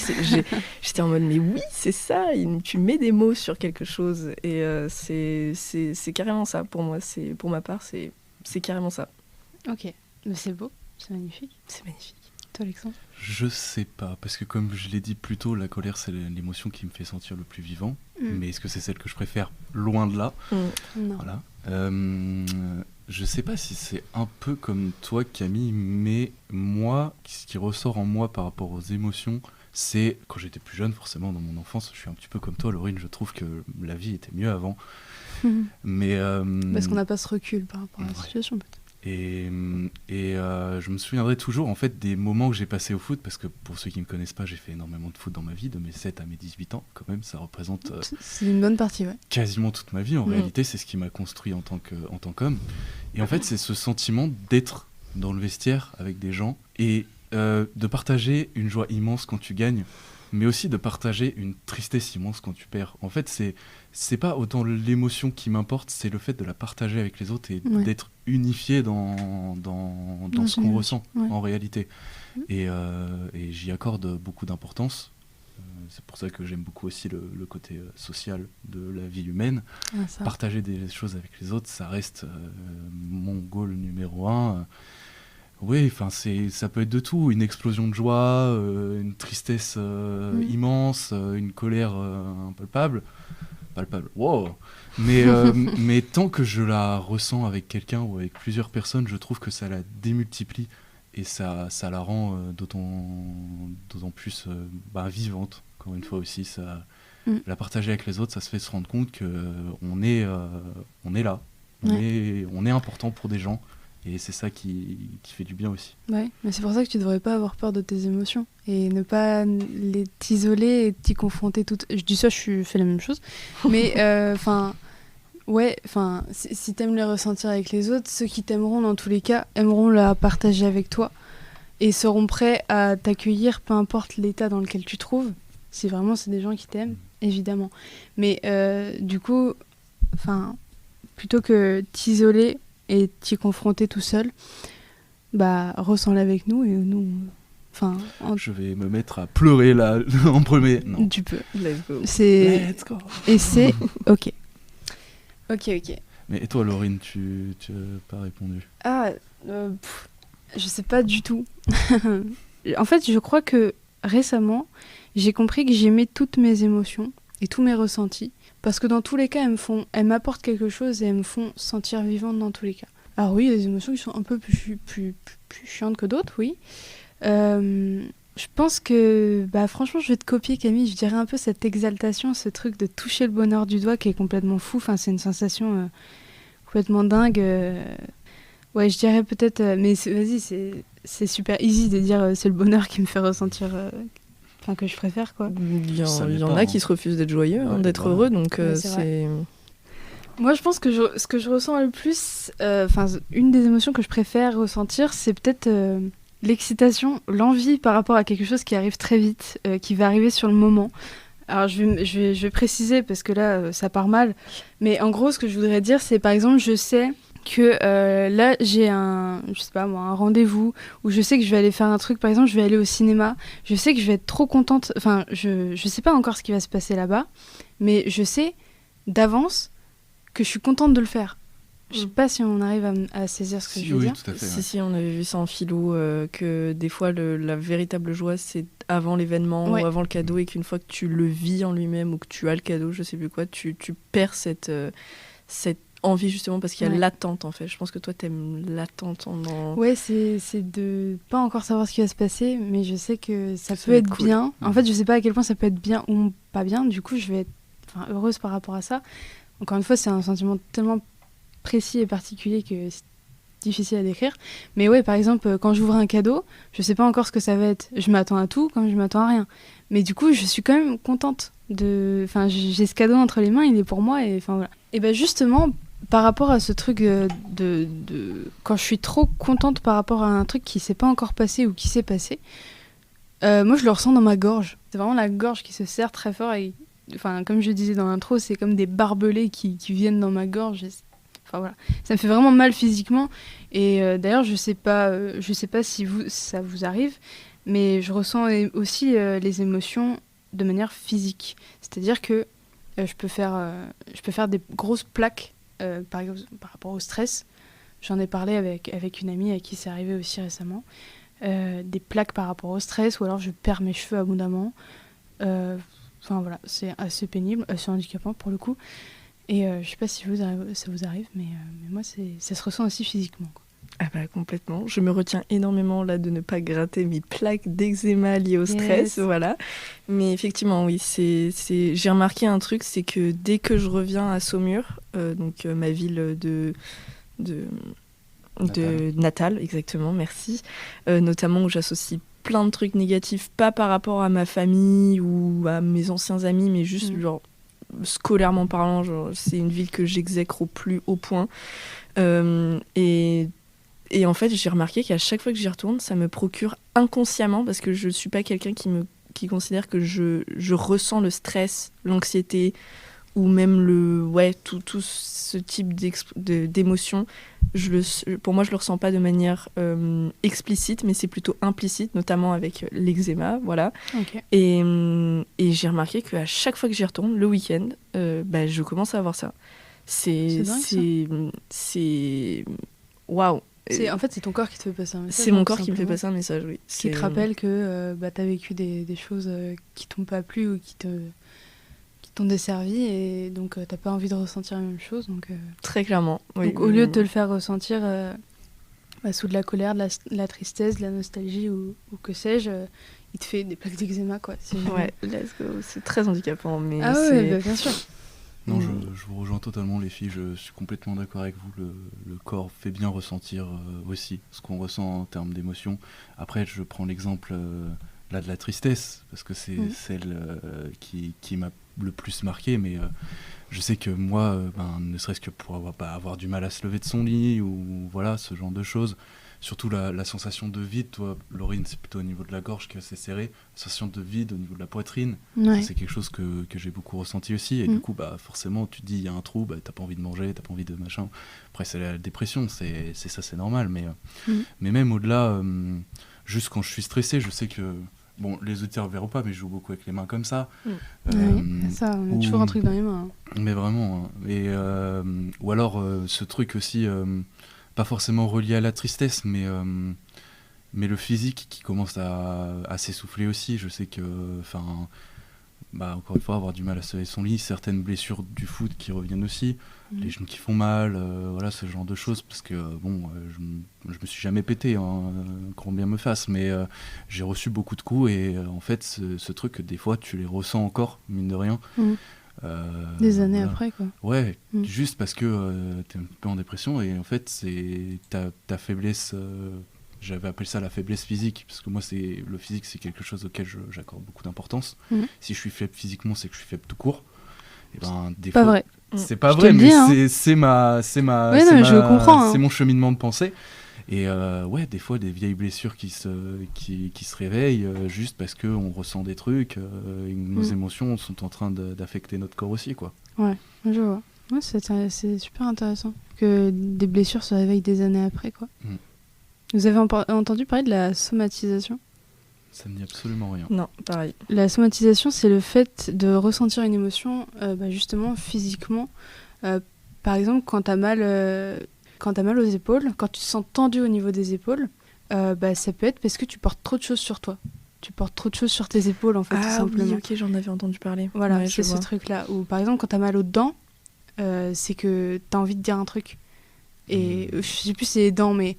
j'étais en mode, mais oui, c'est ça, tu mets des mots sur quelque chose. Et c'est carrément ça pour moi. Pour ma part, c'est carrément ça. Ok, mais c'est beau, c'est magnifique. C'est magnifique. Toi, Alexandre ? Je sais pas, parce que comme je l'ai dit plus tôt, la colère, c'est l'émotion qui me fait sentir le plus vivant. Mais est-ce que c'est celle que je préfère ? Loin de là. Non. Voilà. Je sais pas si c'est un peu comme toi, Camille, mais moi, ce qui ressort en moi par rapport aux émotions, c'est, quand j'étais plus jeune, forcément, dans mon enfance, je suis un petit peu comme toi, Laurine, je trouve que la vie était mieux avant. Mais, Parce qu'on n'a pas ce recul par rapport à la situation, peut-être. Et je me souviendrai toujours en fait des moments que j'ai passés au foot, parce que pour ceux qui ne me connaissent pas, j'ai fait énormément de foot dans ma vie, de mes 7 à mes 18 ans quand même, ça représente c'est une bonne partie, ouais. Quasiment toute ma vie en réalité, c'est ce qui m'a construit en tant qu'homme. Et en fait c'est ce sentiment d'être dans le vestiaire avec des gens et de partager une joie immense quand tu gagnes, mais aussi de partager une tristesse immense quand tu perds. En fait, c'est pas autant l'émotion qui m'importe, c'est le fait de la partager avec les autres et d'être unifié dans ce qu'on ressent en réalité. Et j'y accorde beaucoup d'importance. C'est pour ça que j'aime beaucoup aussi le côté social de la vie humaine. Partager des choses avec les autres, ça reste mon goal numéro 1. Oui, enfin ça peut être de tout, une explosion de joie, une tristesse immense, une colère impalpable, wow. Mais tant que je la ressens avec quelqu'un ou avec plusieurs personnes, je trouve que ça la démultiplie et ça la rend d'autant plus vivante. Encore une fois aussi, ça la partager avec les autres, ça se fait se rendre compte que on est là, on est important pour des gens. Et c'est ça qui fait du bien aussi. Ouais, mais c'est pour ça que tu devrais pas avoir peur de tes émotions et ne pas t'isoler et t'y confronter toutes. Je dis ça, je fais la même chose. Mais si t'aimes les ressentir avec les autres, ceux qui t'aimeront dans tous les cas aimeront la partager avec toi et seront prêts à t'accueillir, peu importe l'état dans lequel tu te trouves. Si vraiment c'est des gens qui t'aiment, évidemment. Mais du coup, plutôt que t'isoler et t'y confronter tout seul, ressens-le avec nous et nous... Je vais me mettre à pleurer là en premier. Non. Tu peux. Let's go. Let's go. Et c'est... Ok. Mais et toi, Laurine, tu n'as pas répondu? Je sais pas du tout. En fait, je crois que récemment, j'ai compris que j'aimais toutes mes émotions et tous mes ressentis. Parce que dans tous les cas, elles m'apportent quelque chose et elles me font sentir vivante dans tous les cas. Alors oui, il y a des émotions qui sont un peu plus chiantes que d'autres, oui. Je pense que, franchement, je vais te copier, Camille. Je dirais un peu cette exaltation, ce truc de toucher le bonheur du doigt qui est complètement fou. Enfin, c'est une sensation complètement dingue. Ouais, je dirais peut-être... mais vas-y, c'est super easy de dire c'est le bonheur qui me fait ressentir... que je préfère, quoi. Il y en a qui se refusent d'être joyeux, d'être heureux, donc c'est... Moi, je pense que ce que je ressens le plus, une des émotions que je préfère ressentir, c'est peut-être l'excitation, l'envie par rapport à quelque chose qui arrive très vite, qui va arriver sur le moment. Alors, je vais préciser, parce que là, ça part mal, mais en gros, ce que je voudrais dire, c'est, par exemple, je sais que là j'ai un rendez-vous où je sais que je vais aller faire un truc, par exemple je vais aller au cinéma, je sais que je vais être trop contente, je sais pas encore ce qui va se passer là-bas, mais je sais d'avance que je suis contente de le faire. Je sais pas si on arrive à saisir ce que je veux dire. Tout à fait, Si, on avait vu ça en philo, que des fois la véritable joie c'est avant l'événement ou avant le cadeau, et qu'une fois que tu le vis en lui-même ou que tu as le cadeau, je sais plus quoi, tu perds cette envie, justement, parce qu'il y a l'attente, en fait. Je pense que toi t'aimes l'attente Ouais, c'est de pas encore savoir ce qui va se passer, mais je sais que ça peut être cool. Bien. En fait, je sais pas à quel point ça peut être bien ou pas bien, du coup je vais être heureuse par rapport à ça. Encore une fois, c'est un sentiment tellement précis et particulier que c'est difficile à décrire. Mais ouais, par exemple, quand j'ouvre un cadeau, je sais pas encore ce que ça va être. Je m'attends à tout comme je m'attends à rien. Mais du coup, je suis quand même contente j'ai ce cadeau entre les mains, il est pour moi, et voilà. Et justement, par rapport à ce truc de quand je suis trop contente par rapport à un truc qui s'est pas encore passé ou qui s'est passé, moi je le ressens dans ma gorge. C'est vraiment la gorge qui se serre très fort et comme je disais dans l'intro, c'est comme des barbelés qui viennent dans ma gorge. Voilà, ça me fait vraiment mal physiquement. Et d'ailleurs, je sais pas si ça vous arrive, mais je ressens aussi les émotions de manière physique. C'est-à-dire que je peux faire des grosses plaques par rapport au stress. J'en ai parlé avec une amie à qui c'est arrivé aussi récemment. Des plaques par rapport au stress, ou alors je perds mes cheveux abondamment. Voilà, c'est assez pénible, assez handicapant pour le coup. Et je sais pas si ça vous arrive, mais moi, ça se ressent aussi physiquement, quoi. Ah bah complètement. Je me retiens énormément là de ne pas gratter mes plaques d'eczéma liées au stress, voilà. Mais effectivement, oui, j'ai remarqué un truc, c'est que dès que je reviens à Saumur, donc ma ville de Natal, exactement, merci, notamment où j'associe plein de trucs négatifs, pas par rapport à ma famille ou à mes anciens amis, mais juste genre scolairement parlant, genre, c'est une ville que j'exècre au plus haut point. Et en fait, j'ai remarqué qu'à chaque fois que j'y retourne, ça me procure inconsciemment, parce que je ne suis pas quelqu'un qui considère que je ressens le stress, l'anxiété, ou même tout ce type d'émotions. Pour moi, je ne le ressens pas de manière explicite, mais c'est plutôt implicite, notamment avec l'eczéma. Voilà. Okay. Et j'ai remarqué qu'à chaque fois que j'y retourne, le week-end, je commence à avoir ça. C'est waouh! En fait, c'est ton corps qui te fait passer un message. C'est mon corps qui me fait passer un message, oui. Qui te rappelle que tu as vécu des choses qui t'ont pas plu ou qui t'ont desservi, et donc t'as pas envie de ressentir la même chose. Donc, très clairement. Oui, donc, au lieu de te le faire ressentir sous de la colère, de la tristesse, de la nostalgie ou que sais-je, il te fait des plaques d'eczéma, quoi. Ouais, let's go. C'est très handicapant, mais ouais, bien sûr. Non, je vous rejoins totalement, les filles, je suis complètement d'accord avec vous. Le corps fait bien ressentir aussi ce qu'on ressent en termes d'émotions. Après, je prends l'exemple là de la tristesse, parce que c'est celle qui m'a le plus marqué, mais je sais que moi, ne serait-ce que pour avoir du mal à se lever de son lit, ou voilà, ce genre de choses. Surtout la sensation de vide, toi, Laurine, c'est plutôt au niveau de la gorge que c'est serré. La sensation de vide au niveau de la poitrine, c'est quelque chose que j'ai beaucoup ressenti aussi. Et du coup, forcément, tu te dis, il y a un trou, t'as pas envie de manger, t'as pas envie de machin. Après, c'est la dépression, c'est ça, c'est normal. Mais même au-delà, juste quand je suis stressé, je sais que... Bon, les auditeurs ne verront pas, mais je joue beaucoup avec les mains comme ça. Ça, on a toujours un truc dans les mains. Mais vraiment. Et, ou alors, ce truc aussi... pas forcément relié à la tristesse, mais le physique qui commence à s'essouffler aussi. Je sais que, encore une fois, avoir du mal à se lever de son lit, certaines blessures du foot qui reviennent aussi, les genoux qui font mal, voilà, ce genre de choses, parce que, je me suis jamais pété, qu'on bien me fasse, mais j'ai reçu beaucoup de coups, et en fait, ce truc, des fois, tu les ressens encore, mine de rien. Des années après, quoi. Ouais, juste parce que t'es un peu en dépression, et en fait c'est ta faiblesse, j'avais appelé ça la faiblesse physique, parce que moi le physique c'est quelque chose auquel j'accorde beaucoup d'importance. Si je suis faible physiquement, c'est que je suis faible tout court. Et des pas fois, vrai. C'est pas vrai, mais c'est mon cheminement de pensée. Et des fois des vieilles blessures qui se réveillent juste parce qu'on ressent des trucs, et nos émotions sont en train d'affecter notre corps aussi, quoi. Ouais, je vois. Ouais, c'est super intéressant que des blessures se réveillent des années après, quoi. Vous avez entendu parler de la somatisation ? Ça ne dit absolument rien. Non, pareil. La somatisation, c'est le fait de ressentir une émotion justement physiquement. Par exemple, quand t'as mal aux épaules, quand tu te sens tendu au niveau des épaules, ça peut être parce que tu portes trop de choses sur toi. Tu portes trop de choses sur tes épaules, en fait, tout simplement. Oui, ok, j'en avais entendu parler. Voilà, c'est ce truc-là. Ou par exemple, quand t'as mal aux dents, c'est que t'as envie de dire un truc. Et je sais plus si c'est les dents, mais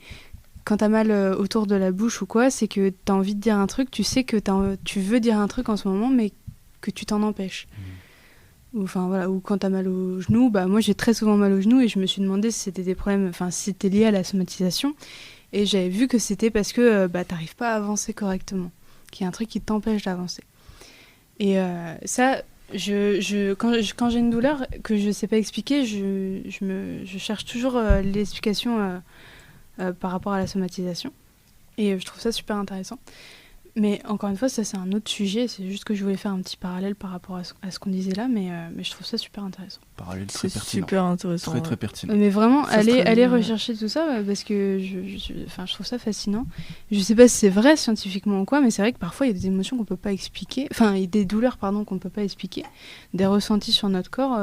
quand t'as mal autour de la bouche ou quoi, c'est que t'as envie de dire un truc, tu sais que tu veux dire un truc en ce moment, mais que tu t'en empêches. Ou quand t'as mal aux genoux, moi j'ai très souvent mal aux genoux, et je me suis demandé si c'était des problèmes, si c'était lié à la somatisation, et j'avais vu que c'était parce que t'arrives pas à avancer correctement, qu'il y a un truc qui t'empêche d'avancer. Et ça, quand j'ai une douleur que je sais pas expliquer, je cherche toujours l'explication par rapport à la somatisation, et je trouve ça super intéressant. Mais encore une fois, ça c'est un autre sujet, c'est juste que je voulais faire un petit parallèle par rapport à ce qu'on disait là, mais je trouve ça super intéressant. Parallèle très pertinent. C'est super intéressant. Très, très pertinent. Mais vraiment, allez rechercher tout ça, parce que je trouve ça fascinant. Je sais pas si c'est vrai scientifiquement ou quoi, mais c'est vrai que parfois il y a des émotions qu'on peut pas expliquer, il y a des douleurs qu'on ne peut pas expliquer, des ressentis sur notre corps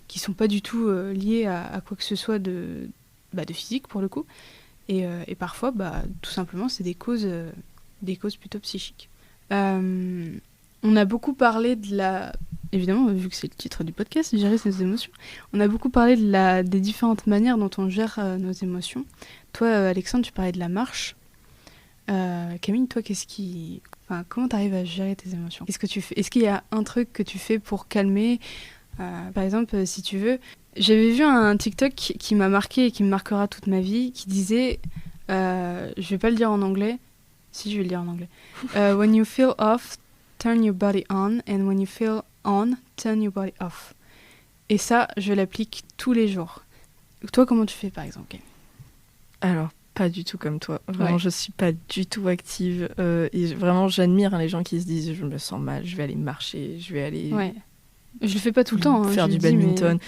qui sont pas du tout liés à quoi que ce soit de physique pour le coup. Et parfois, tout simplement, c'est des causes plutôt psychiques. On a beaucoup parlé de la évidemment, vu que c'est le titre du podcast, gérer ses émotions. On a beaucoup parlé des différentes manières dont on gère nos émotions. Toi, Alexandre, tu parlais de la marche. Camille, toi, comment tu arrives à gérer tes émotions ? Qu'est-ce que tu fais ? Est-ce qu'il y a un truc que tu fais pour calmer ? Par exemple, si tu veux, j'avais vu un TikTok qui m'a marqué et qui me marquera toute ma vie, qui disait, je vais pas le dire en anglais, si je vais le dire en anglais, when you feel off, turn your body on, and when you feel on, turn your body off. Et ça, je l'applique tous les jours. Toi, comment tu fais, par exemple ? Alors, pas du tout comme toi. Vraiment, je suis pas du tout active. Et vraiment, j'admire les gens qui se disent, je me sens mal, je vais aller marcher, je vais aller... Ouais. Je le fais pas tout le temps. Faire du badminton.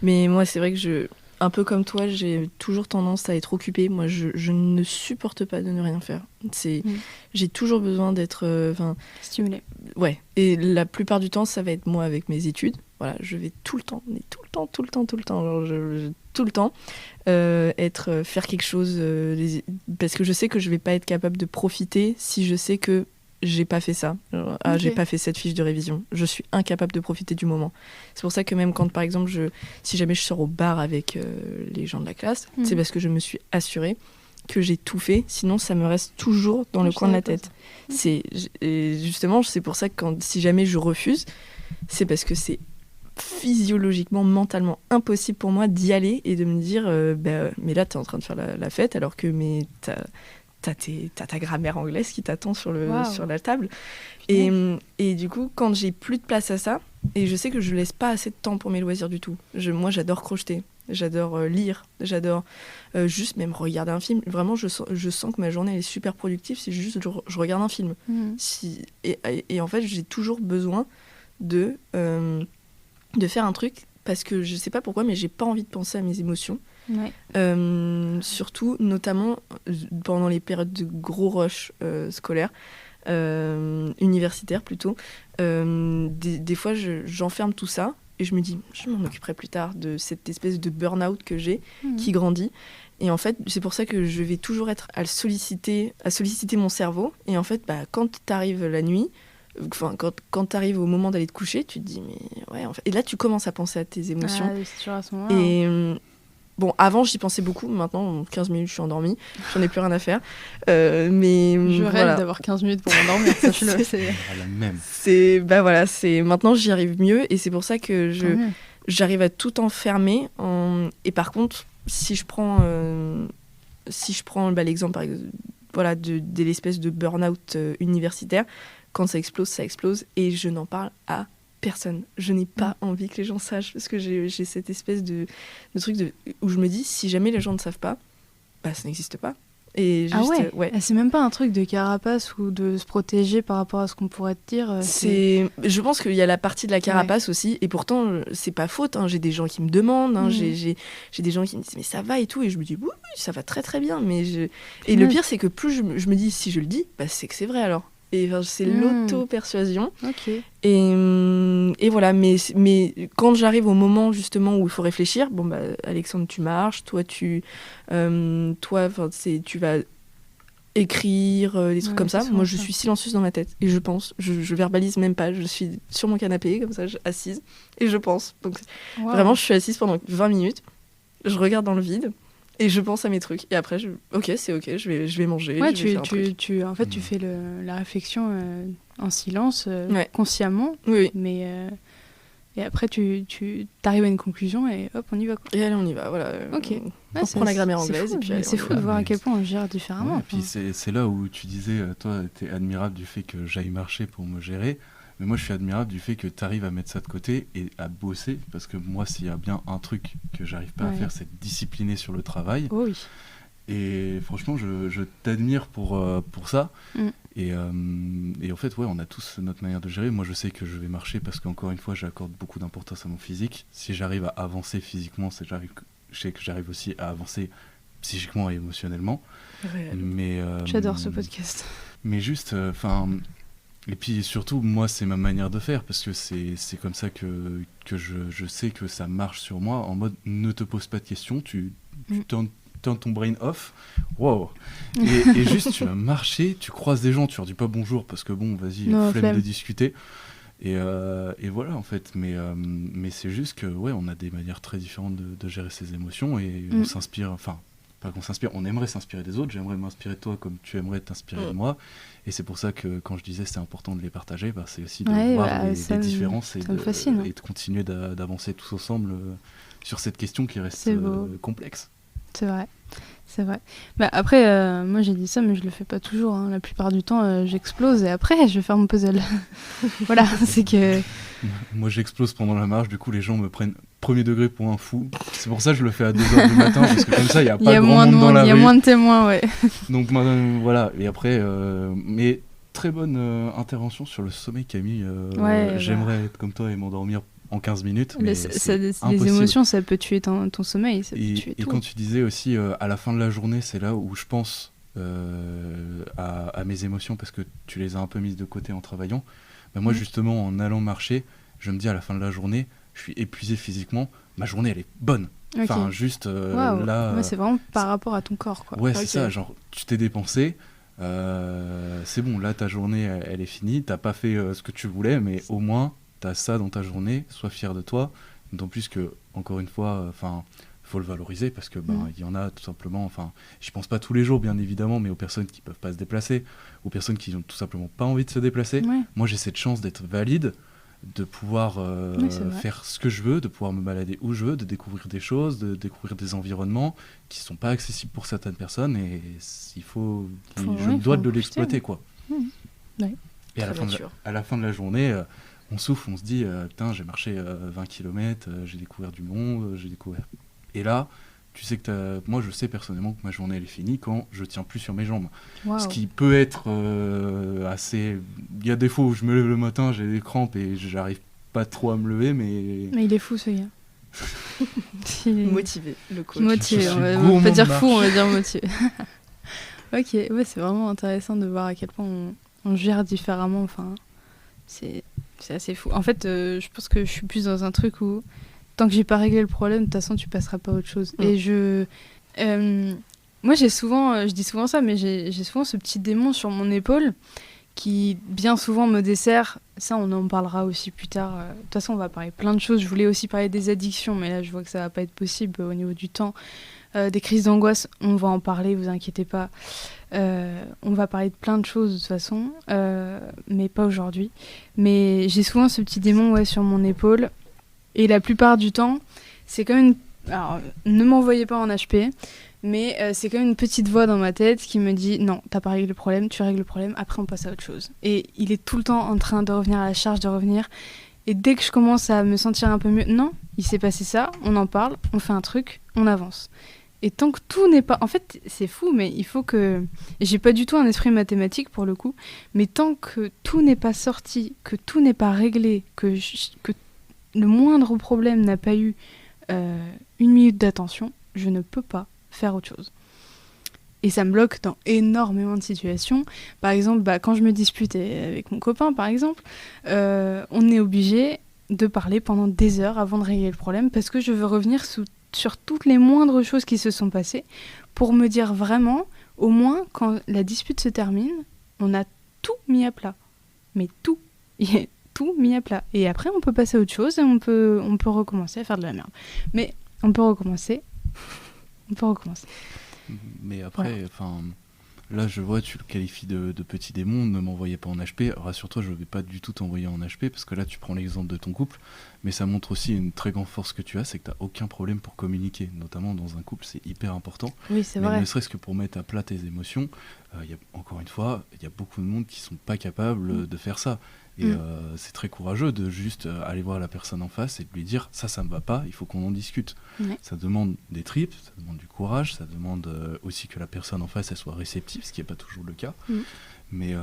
Mais moi, c'est vrai que un peu comme toi, j'ai toujours tendance à être occupée. Moi, je ne supporte pas de ne rien faire. J'ai toujours besoin d'être... stimulée. Ouais. Et la plupart du temps, ça va être moi avec mes études. Voilà, je vais tout le temps, genre, tout le temps, faire quelque chose, parce que je sais que je vais pas être capable de profiter si je sais que j'ai pas fait ça. Genre, j'ai pas fait cette fiche de révision. Je suis incapable de profiter du moment. C'est pour ça que même quand, par exemple, si jamais je sors au bar avec les gens de la classe, c'est parce que je me suis assurée que j'ai tout fait. Sinon, ça me reste toujours dans le coin de la tête. Justement, c'est pour ça que si jamais je refuse, c'est parce que c'est physiologiquement, mentalement impossible pour moi d'y aller et de me dire mais là, t'es en train de faire la fête alors que t'as ta grammaire anglaise qui t'attend sur la table. Et du coup, quand j'ai plus de place à ça, et je sais que je laisse pas assez de temps pour mes loisirs du tout. Moi, j'adore crocheter, j'adore lire, j'adore juste même regarder un film. Vraiment, je sens que ma journée elle est super productive si juste je regarde un film. Et en fait, j'ai toujours besoin de faire un truc parce que je sais pas pourquoi, mais j'ai pas envie de penser à mes émotions. Surtout, notamment pendant les périodes de gros rush scolaires, universitaires plutôt. Des fois, j'enferme tout ça et je me dis, je m'en occuperai plus tard de cette espèce de burn-out que j'ai qui grandit. Et en fait, c'est pour ça que je vais toujours être à solliciter mon cerveau. Et en fait, quand t'arrives la nuit, quand t'arrives au moment d'aller te coucher, tu te dis, mais ouais, en fait... Et là, tu commences à penser à tes émotions. C'est toujours à ce moment-là. Et bon, avant, j'y pensais beaucoup. Maintenant, en 15 minutes, je suis endormie. J'en ai plus rien à faire. Mais je rêve d'avoir 15 minutes pour m'endormir. Sache-le. C'est la même. Maintenant, j'y arrive mieux. Et c'est pour ça que j'arrive à tout enfermer. Et par contre, si je prends l'exemple de l'espèce de burn-out universitaire, quand ça explose et je n'en parle à personne. Je n'ai pas envie que les gens sachent parce que j'ai cette espèce de truc où je me dis, si jamais les gens ne savent pas, ça n'existe pas. Et juste, c'est même pas un truc de carapace ou de se protéger par rapport à ce qu'on pourrait te dire. Je pense qu'il y a la partie de la carapace aussi, et pourtant c'est pas faute. J'ai des gens qui me demandent, j'ai des gens qui me disent mais ça va et tout, et je me dis oui, ça va très très bien. Et le pire c'est que plus je me dis si je le dis, c'est que c'est vrai alors. Et c'est l'auto-persuasion. Et voilà, mais quand j'arrive au moment justement où il faut réfléchir, Alexandre, tu marches, toi, tu vas écrire, des trucs comme ça. Moi, je suis silencieuse dans ma tête et je pense, je verbalise même pas. Je suis sur mon canapé, comme ça, assise, et je pense. Donc, vraiment, je suis assise pendant 20 minutes, je regarde dans le vide. Et je pense à mes trucs. Et après, c'est ok, je vais manger. Ouais, tu fais la réflexion en silence, consciemment. Oui. Mais, et après, tu arrives à une conclusion et hop, on y va. Quoi. Et allez, on y va, voilà. Ok. On prend la grammaire anglaise. C'est fou de voir à quel point on gère différemment. Et puis c'est là où tu disais, toi, t'es admirable du fait que j'aille marcher pour me gérer. Mais moi, je suis admirable du fait que tu arrives à mettre ça de côté et à bosser. Parce que moi, s'il y a bien un truc que j'arrive pas à faire, c'est discipliner sur le travail. Oh oui. Et franchement, je t'admire pour ça. Et en fait, on a tous notre manière de gérer. Moi, je sais que je vais marcher parce qu'encore une fois, j'accorde beaucoup d'importance à mon physique. Si j'arrive à avancer physiquement, je sais que j'arrive aussi à avancer psychiquement et émotionnellement. Mais, j'adore ce podcast. Mais juste, et puis surtout, moi, c'est ma manière de faire, parce que c'est comme ça que je sais que ça marche sur moi, en mode ne te pose pas de questions, tu turn ton brain off, wow. Et juste tu vas marcher, tu croises des gens, tu leur dis pas bonjour, parce que bon, vas-y, flemme de discuter, Et voilà en fait, mais c'est juste que ouais, on a des manières très différentes de gérer ses émotions et on s'inspire, enfin pas qu'on s'inspire, on aimerait s'inspirer des autres, j'aimerais m'inspirer de toi comme tu aimerais t'inspirer de moi, et c'est pour ça que quand je disais c'est important de les partager, c'est aussi de voir les différences et de continuer d'avancer tous ensemble sur cette question qui reste complexe. C'est vrai. C'est vrai. Après, moi j'ai dit ça, mais je le fais pas toujours. La plupart du temps, j'explose et après, je vais faire mon puzzle. Voilà, c'est que... Moi j'explose pendant la marche, du coup les gens me prennent premier degré pour un fou. C'est pour ça que je le fais à 2h du matin, parce que comme ça, il n'y a pas grand monde dans la rue. Il y a moins de témoins, ouais. Donc voilà, et après... mais très bonne intervention sur le sommeil, Camille. J'aimerais être comme toi et m'endormir en 15 minutes, mais les émotions, ça peut tuer ton sommeil, ça peut tuer tout. Et quand tu disais aussi, à la fin de la journée, c'est là où je pense à mes émotions, parce que tu les as un peu mises de côté en travaillant. Moi, justement, en allant marcher, je me dis à la fin de la journée, je suis épuisé physiquement, ma journée, elle est bonne. Okay. Enfin, juste là... c'est vraiment par rapport à ton corps, quoi. Ouais, c'est ça, genre, tu t'es dépensé, c'est bon, là, ta journée, elle est finie, t'as pas fait ce que tu voulais, mais au moins... t'as ça dans ta journée, sois fier de toi, d'autant plus que, encore une fois, faut le valoriser, parce que y en a tout simplement, je pense pas tous les jours bien évidemment, mais aux personnes qui peuvent pas se déplacer, aux personnes qui ont tout simplement pas envie de se déplacer. Moi j'ai cette chance d'être valide, de pouvoir faire ce que je veux, de pouvoir me balader où je veux, de découvrir des choses, de découvrir des environnements qui sont pas accessibles pour certaines personnes, et je me dois de l'exploiter, quoi. Et à la fin de la journée, on souffle, on se dit putain, j'ai marché 20 km, j'ai découvert du monde, Et là, tu sais que moi je sais personnellement que ma journée elle est finie quand je tiens plus sur mes jambes. Wow. Ce qui peut être assez... Il y a des fois où je me lève le matin, j'ai des crampes et j'arrive pas trop à me lever, mais... Mais il est fou ce gars. Motivé, le coach. Motivé, on va pas dire fou, on va dire motivé. Ok, ouais, c'est vraiment intéressant de voir à quel point on gère différemment, c'est assez fou. En fait, je pense que je suis plus dans un truc où tant que j'ai pas réglé le problème, de toute façon, tu passeras pas à autre chose. Et moi, je dis souvent ça, mais j'ai souvent ce petit démon sur mon épaule qui, bien souvent, me dessert. Ça, on en parlera aussi plus tard. De toute façon, on va parler plein de choses. Je voulais aussi parler des addictions, mais là, je vois que ça va pas être possible au niveau du temps. Des crises d'angoisse, on va en parler, vous inquiétez pas. On va parler de plein de choses de toute façon, mais pas aujourd'hui. Mais j'ai souvent ce petit démon sur mon épaule, et la plupart du temps, c'est comme une... Alors, ne m'envoyez pas en HP, mais c'est comme une petite voix dans ma tête qui me dit « Non, t'as pas réglé le problème, tu règles le problème, après on passe à autre chose. » Et il est tout le temps en train de revenir à la charge, de revenir. Et dès que je commence à me sentir un peu mieux, non, il s'est passé ça, on en parle, on fait un truc, on avance. Et tant que tout n'est pas... En fait, c'est fou, mais il faut que... J'ai pas du tout un esprit mathématique, pour le coup, mais tant que tout n'est pas sorti, que tout n'est pas réglé, que le moindre problème n'a pas eu 1 minute d'attention, je ne peux pas faire autre chose. Et ça me bloque dans énormément de situations. Par exemple, quand je me dispute avec mon copain, par exemple, on est obligé de parler pendant des heures avant de régler le problème, parce que je veux revenir sur toutes les moindres choses qui se sont passées, pour me dire vraiment, au moins, quand la dispute se termine, on a tout mis à plat. Mais tout. Il y a tout mis à plat. Et après, on peut passer à autre chose et on peut recommencer à faire de la merde. Mais on peut recommencer. Mais après, là, je vois, tu le qualifies de petit démon, ne m'envoyez pas en HP. Rassure-toi, je ne vais pas du tout t'envoyer en HP, parce que là, tu prends l'exemple de ton couple, mais ça montre aussi une très grande force que tu as, c'est que tu n'as aucun problème pour communiquer, notamment dans un couple, c'est hyper important. Oui, c'est vrai. Ne serait-ce que pour mettre à plat tes émotions, encore une fois, il y a beaucoup de monde qui ne sont pas capables de faire ça. Et c'est très courageux de juste aller voir la personne en face et de lui dire ça me va pas, il faut qu'on en discute. Ouais. Ça demande des tripes, ça demande du courage, ça demande aussi que la personne en face elle soit réceptive, ce qui n'est pas toujours le cas. Mais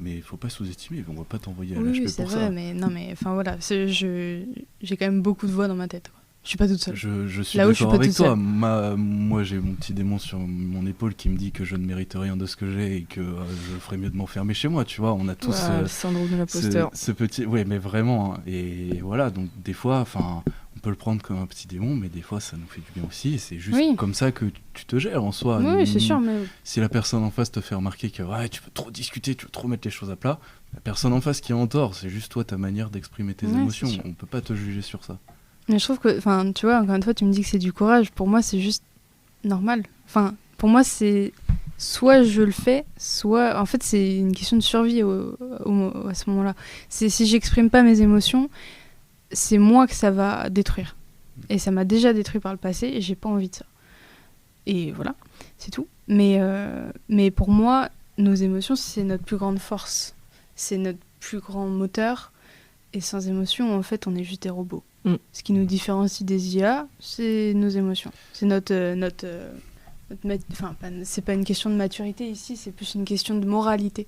il faut pas sous-estimer, on va pas t'envoyer à l'HP pour ça. Mais non, mais enfin voilà, j'ai quand même beaucoup de voix dans ma tête, quoi. Je suis pas toute seule. Je suis d'accord avec toi. Moi, j'ai mon petit démon sur mon épaule qui me dit que je ne mérite rien de ce que j'ai et que je ferais mieux de m'enfermer chez moi. Tu vois, on a tous le syndrome de l'imposteur. Ce petit, ouais, mais vraiment. Hein. Et voilà, donc des fois, on peut le prendre comme un petit démon, mais des fois ça nous fait du bien aussi, et c'est juste comme ça que tu te gères en soi. Oui, c'est sûr. Mais... Si la personne en face te fait remarquer que tu veux trop discuter, tu veux trop mettre les choses à plat, la personne en face qui est en tort, c'est juste toi ta manière d'exprimer tes émotions. On peut pas te juger sur ça. Mais je trouve que, tu vois, encore une fois, tu me dis que c'est du courage. Pour moi, c'est juste normal. Enfin, pour moi, c'est soit je le fais, soit... En fait, c'est une question de survie à ce moment-là. Si j'exprime pas mes émotions, c'est moi que ça va détruire. Et ça m'a déjà détruit par le passé et j'ai pas envie de ça. Et voilà, c'est tout. Mais pour moi, nos émotions, c'est notre plus grande force. C'est notre plus grand moteur. Et sans émotions, en fait, on est juste des robots. Ce qui nous différencie des IA, c'est nos émotions. C'est c'est pas une question de maturité ici, c'est plus une question de moralité.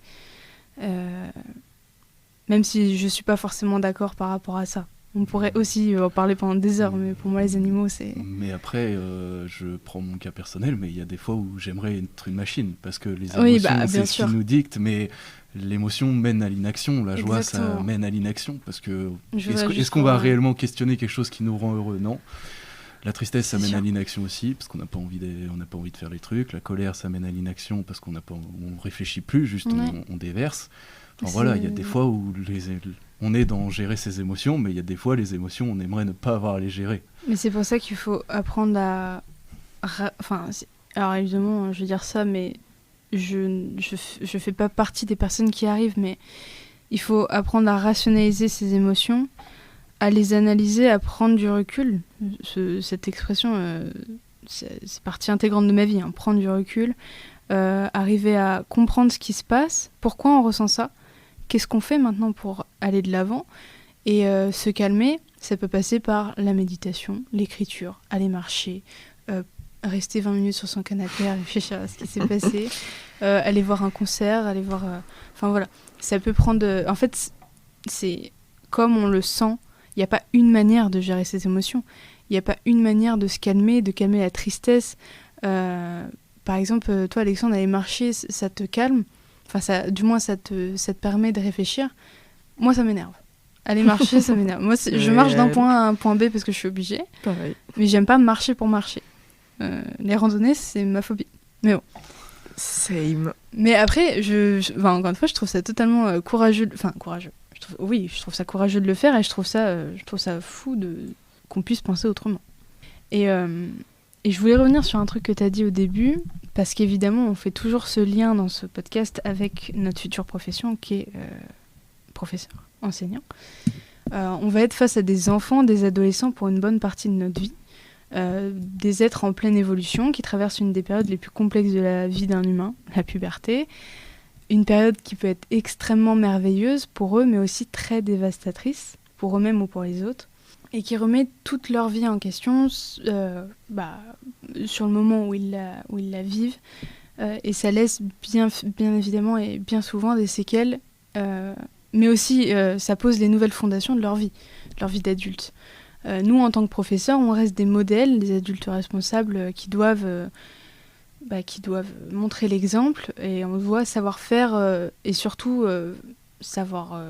Même si je suis pas forcément d'accord par rapport à ça. On pourrait aussi en parler pendant des heures, mais pour moi, les animaux, c'est... Mais après, je prends mon cas personnel, mais il y a des fois où j'aimerais être une machine, parce que les émotions, c'est ce qui nous dicte, mais l'émotion mène à l'inaction, la joie, ça mène à l'inaction, parce que est-ce qu'on va réellement questionner quelque chose qui nous rend heureux? Non. La tristesse, ça mène à l'inaction aussi, parce qu'on n'a pas envie de faire les trucs. La colère, ça mène à l'inaction, parce qu'on réfléchit plus, juste on déverse. Enfin, voilà, il y a des fois où on est dans gérer ses émotions, mais il y a des fois, les émotions, on aimerait ne pas avoir à les gérer. Mais c'est pour ça qu'il faut apprendre à... alors évidemment, je vais dire ça, mais je fais pas partie des personnes qui arrivent, mais il faut apprendre à rationaliser ses émotions, à les analyser, à prendre du recul. Cette expression, c'est partie intégrante de ma vie, prendre du recul, arriver à comprendre ce qui se passe, pourquoi on ressent ça, qu'est-ce qu'on fait maintenant pour aller de l'avant, et se calmer. Ça peut passer par la méditation, l'écriture, aller marcher, rester 20 minutes sur son canapé à réfléchir à ce qui s'est passé, aller voir un concert, aller voir... Enfin voilà, ça peut prendre... En fait, c'est comme on le sent. Il n'y a pas une manière de gérer ses émotions. Il n'y a pas une manière de se calmer, de calmer la tristesse. Par exemple, toi, Alexandre, aller marcher, ça te calme. Enfin, du moins, ça te permet de réfléchir. Moi, ça m'énerve. Aller marcher, ça m'énerve. Moi, je marche d'un point A à un point B parce que je suis obligée. Pareil. Mais j'aime pas marcher pour marcher. Les randonnées, c'est ma phobie. Mais bon. Same. Mais après, encore une fois, je trouve ça totalement courageux. Enfin, courageux. Je trouve ça courageux de le faire et je trouve ça fou qu'on puisse penser autrement. Et je voulais revenir sur un truc que tu as dit au début, parce qu'évidemment, on fait toujours ce lien dans ce podcast avec notre future profession qui est professeur, enseignant. On va être face à des enfants, des adolescents pour une bonne partie de notre vie, des êtres en pleine évolution qui traversent une des périodes les plus complexes de la vie d'un humain, la puberté. Une période qui peut être extrêmement merveilleuse pour eux, mais aussi très dévastatrice pour eux-mêmes ou pour les autres, et qui remet toute leur vie en question sur le moment où ils la vivent, et ça laisse bien évidemment et bien souvent des séquelles, mais aussi ça pose les nouvelles fondations de leur vie d'adulte. Nous, en tant que professeurs, on reste des modèles, des adultes responsables qui doivent montrer l'exemple, et on doit savoir faire et surtout savoir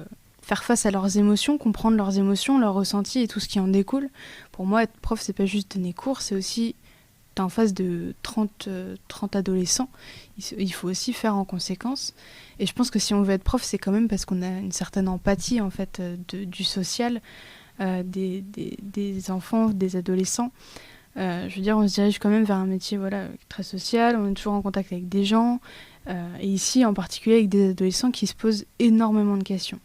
faire face à leurs émotions, comprendre leurs émotions, leurs ressentis et tout ce qui en découle. Pour moi, être prof, c'est pas juste donner cours, c'est aussi t'es en face de 30 adolescents. Il faut aussi faire en conséquence. Et je pense que si on veut être prof, c'est quand même parce qu'on a une certaine empathie en fait du social, des enfants, des adolescents. Je veux dire, on se dirige quand même vers un métier très social, on est toujours en contact avec des gens, et ici en particulier avec des adolescents qui se posent énormément de questions.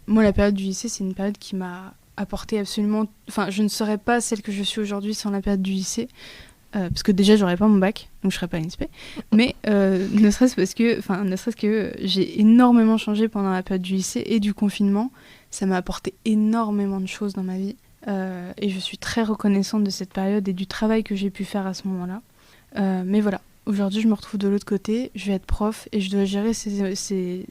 Moi, la période du lycée, c'est une période qui m'a apporté absolument... Enfin, je ne serais pas celle que je suis aujourd'hui sans la période du lycée, parce que déjà, j'aurais pas mon bac, donc je serais pas l'INSPE, mais ne serait-ce que j'ai énormément changé pendant la période du lycée et du confinement. Ça m'a apporté énormément de choses dans ma vie. Et je suis très reconnaissante de cette période et du travail que j'ai pu faire à ce moment-là. Mais voilà, aujourd'hui je me retrouve de l'autre côté, je vais être prof et je dois gérer ces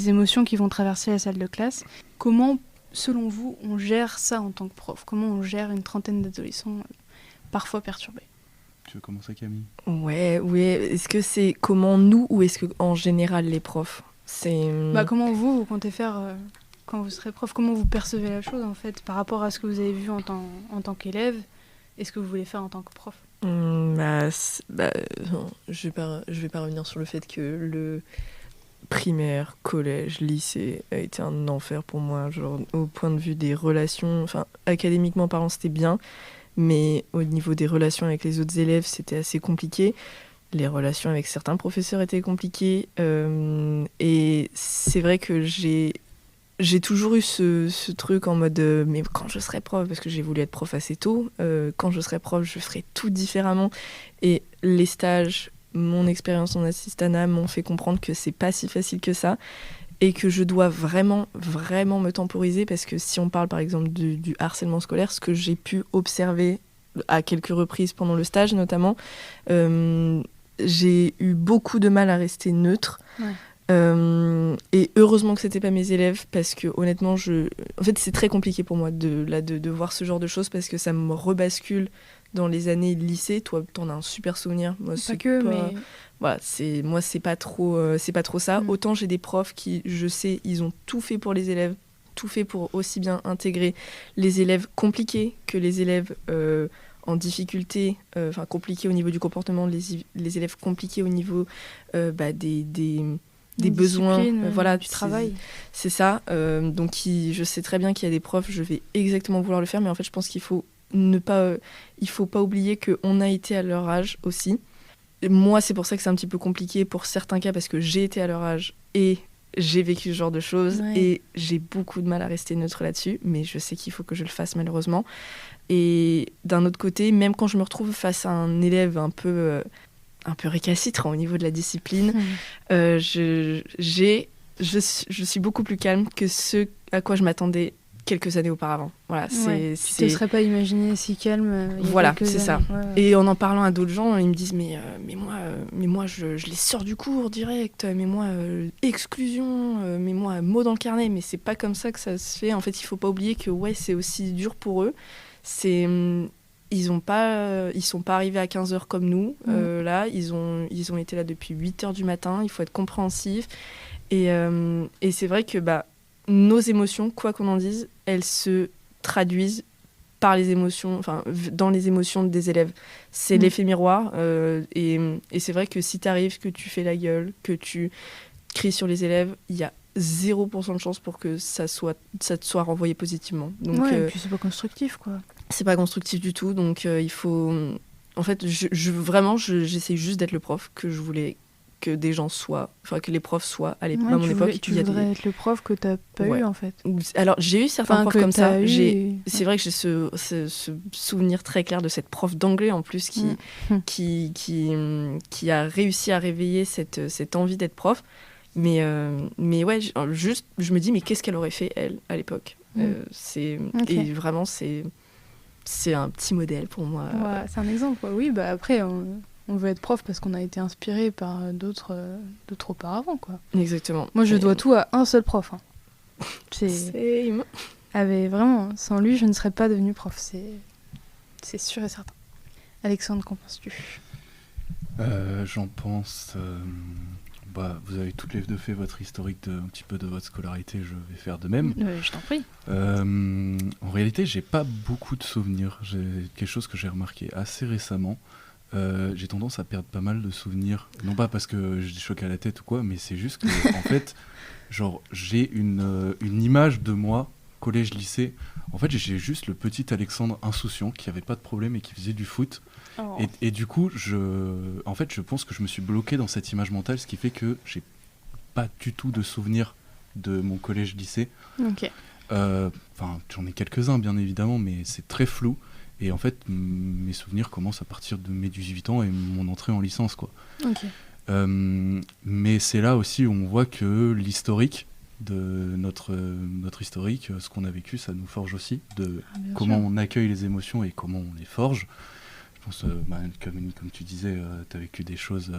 émotions qui vont traverser la salle de classe. Comment, selon vous, on gère ça en tant que prof? Comment on gère une trentaine d'adolescents parfois perturbés? Tu veux commencer, Camille? Ouais. Est-ce que c'est comment nous ou est-ce qu'en général les profs? Comment vous comptez faire quand vous serez prof? Comment vous percevez la chose, en fait, par rapport à ce que vous avez vu en tant qu'élève et ce que vous voulez faire en tant que prof? Je vais pas revenir sur le fait que le primaire, collège, lycée a été un enfer pour moi, genre au point de vue des relations, enfin académiquement parlant c'était bien, mais au niveau des relations avec les autres élèves c'était assez compliqué. Les relations avec certains professeurs étaient compliquées et c'est vrai que j'ai toujours eu ce truc en mode mais quand je serai prof, parce que j'ai voulu être prof assez tôt, quand je serai prof je ferai tout différemment, et les stages, mon expérience en assistanat m'ont fait comprendre que c'est pas si facile que ça et que je dois vraiment, vraiment me temporiser, parce que si on parle par exemple du harcèlement scolaire, ce que j'ai pu observer à quelques reprises pendant le stage notamment, j'ai eu beaucoup de mal à rester neutre. Ouais. Et heureusement que c'était pas mes élèves, parce que honnêtement en fait c'est très compliqué pour moi de voir ce genre de choses, parce que ça me rebascule dans les années lycée. Toi t'en as un super souvenir, moi pas que pas... mais voilà, c'est pas trop ça. Autant j'ai des profs qui, je sais, ils ont tout fait pour les élèves, tout fait pour aussi bien intégrer les élèves compliqués que les élèves en difficulté, enfin compliqués au niveau du comportement, les élèves compliqués au niveau des besoins, voilà, du travail. C'est ça. Donc je sais très bien qu'il y a des profs, je vais exactement vouloir le faire, mais en fait je pense qu'il faut pas oublier qu'on a été à leur âge aussi. Et moi c'est pour ça que c'est un petit peu compliqué pour certains cas, parce que j'ai été à leur âge et j'ai vécu ce genre de choses, ouais. Et j'ai beaucoup de mal à rester neutre là-dessus, mais je sais qu'il faut que je le fasse malheureusement. Et d'un autre côté, même quand je me retrouve face à un élève un peu récalcitrant au niveau de la discipline, je suis beaucoup plus calme que ce à quoi je m'attendais quelques années auparavant. Voilà, tu te serais pas imaginé si calme il y a voilà, quelques c'est années. Ça. Ouais. Et en parlant à d'autres gens, ils me disent mais moi je les sors du cours direct, mais moi exclusion, mais moi mot dans le carnet, mais c'est pas comme ça que ça se fait. En fait, il faut pas oublier que c'est aussi dur pour eux. Ils sont pas arrivés à 15h comme nous. Là, ils ont été là depuis 8h du matin. Il faut être compréhensif. Et c'est vrai que nos émotions, quoi qu'on en dise, elles se traduisent par les émotions, enfin dans les émotions des élèves. C'est l'effet miroir. Et c'est vrai que si t'arrives, que tu fais la gueule, que tu cries sur les élèves, il y a 0% de chance pour que ça te soit renvoyé positivement. Donc, et puis c'est pas constructif, quoi. C'est pas constructif du tout, donc il faut... En fait, j'essaie juste d'être le prof que je voulais que des gens soient, enfin que les profs soient à mon époque. Tu voudrais être le prof que t'as pas eu, en fait. Alors, j'ai eu certains profs comme ça. C'est vrai que j'ai ce souvenir très clair de cette prof d'anglais, en plus, qui a réussi à réveiller cette envie d'être prof. Mais ouais, juste, je me dis, mais qu'est-ce qu'elle aurait fait, elle, à l'époque Et vraiment, c'est un petit modèle pour moi. Ouais, c'est un exemple, quoi. Oui, après, on veut être prof parce qu'on a été inspiré par d'autres auparavant, quoi. Exactement. Moi, je dois tout à un seul prof. Hein. Same. Vraiment, sans lui, je ne serais pas devenue prof. C'est sûr et certain. Alexandre, qu'en penses-tu ? J'en pense... vous avez toutes les deux fait votre historique un petit peu de votre scolarité, je vais faire de même. Je t'en prie. En réalité, j'ai pas beaucoup de souvenirs. J'ai quelque chose que j'ai remarqué assez récemment. J'ai tendance à perdre pas mal de souvenirs. Non pas parce que j'ai des chocs à la tête ou quoi, mais c'est juste que, en fait, genre, j'ai une image de moi, collège, lycée. En fait, j'ai juste le petit Alexandre insouciant qui avait pas de problème et qui faisait du foot. Oh. Et du coup, je pense que je me suis bloqué dans cette image mentale, ce qui fait que j'ai pas du tout de souvenirs de mon collège-lycée. Ok. J'en ai quelques-uns, bien évidemment, mais c'est très flou. Et en fait, mes souvenirs commencent à partir de mes 18 ans et mon entrée en licence, quoi. Ok. Mais c'est là aussi où on voit que l'historique de notre historique, ce qu'on a vécu, ça nous forge aussi de comment on accueille les émotions et comment on les forge. Je pense, comme tu disais, tu as vécu des choses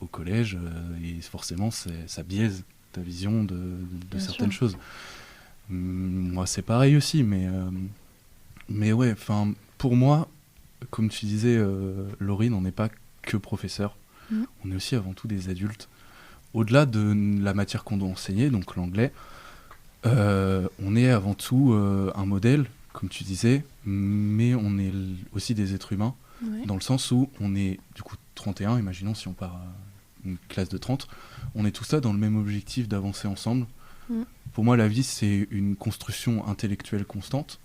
au collège et forcément ça biaise ta vision de certaines choses. Moi c'est pareil aussi, mais ouais, enfin pour moi, comme tu disais, Laurine, on n'est pas que professeur, on est aussi avant tout des adultes. Au-delà de la matière qu'on doit enseigner, donc l'anglais, On est avant tout un modèle, comme tu disais, mais on est aussi des êtres humains, dans le sens où on est du coup 31, imaginons si on part à une classe de 30, on est tous là dans le même objectif d'avancer ensemble. Pour moi, la vie, c'est une construction intellectuelle constante,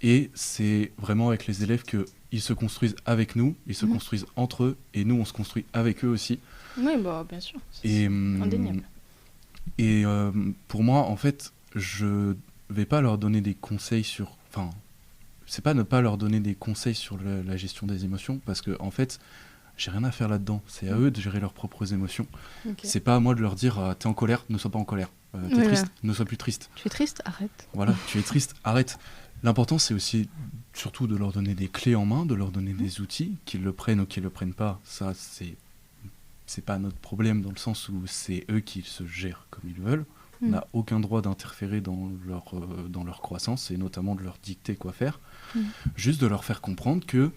et c'est vraiment avec les élèves qu'ils se construisent avec nous, ils se construisent entre eux, et nous, on se construit avec eux aussi. Oui, bah, bien sûr, c'est indéniable. Et pour moi, en fait, je vais pas leur donner des conseils sur... Enfin, c'est pas ne pas leur donner des conseils sur la gestion des émotions, parce que, en fait, j'ai rien à faire là-dedans. C'est à eux de gérer leurs propres émotions. Okay. C'est pas à moi de leur dire t'es en colère, ne sois pas en colère. T'es triste, ne sois plus triste. Tu es triste, arrête. Voilà, tu es triste, arrête. L'important, c'est aussi surtout de leur donner des clés en main, de leur donner des outils, qu'ils le prennent ou qu'ils le prennent pas. Ça, c'est pas notre problème, dans le sens où c'est eux qui se gèrent comme ils veulent. On n'a aucun droit d'interférer dans leur croissance, et notamment de leur dicter quoi faire. Juste de leur faire comprendre que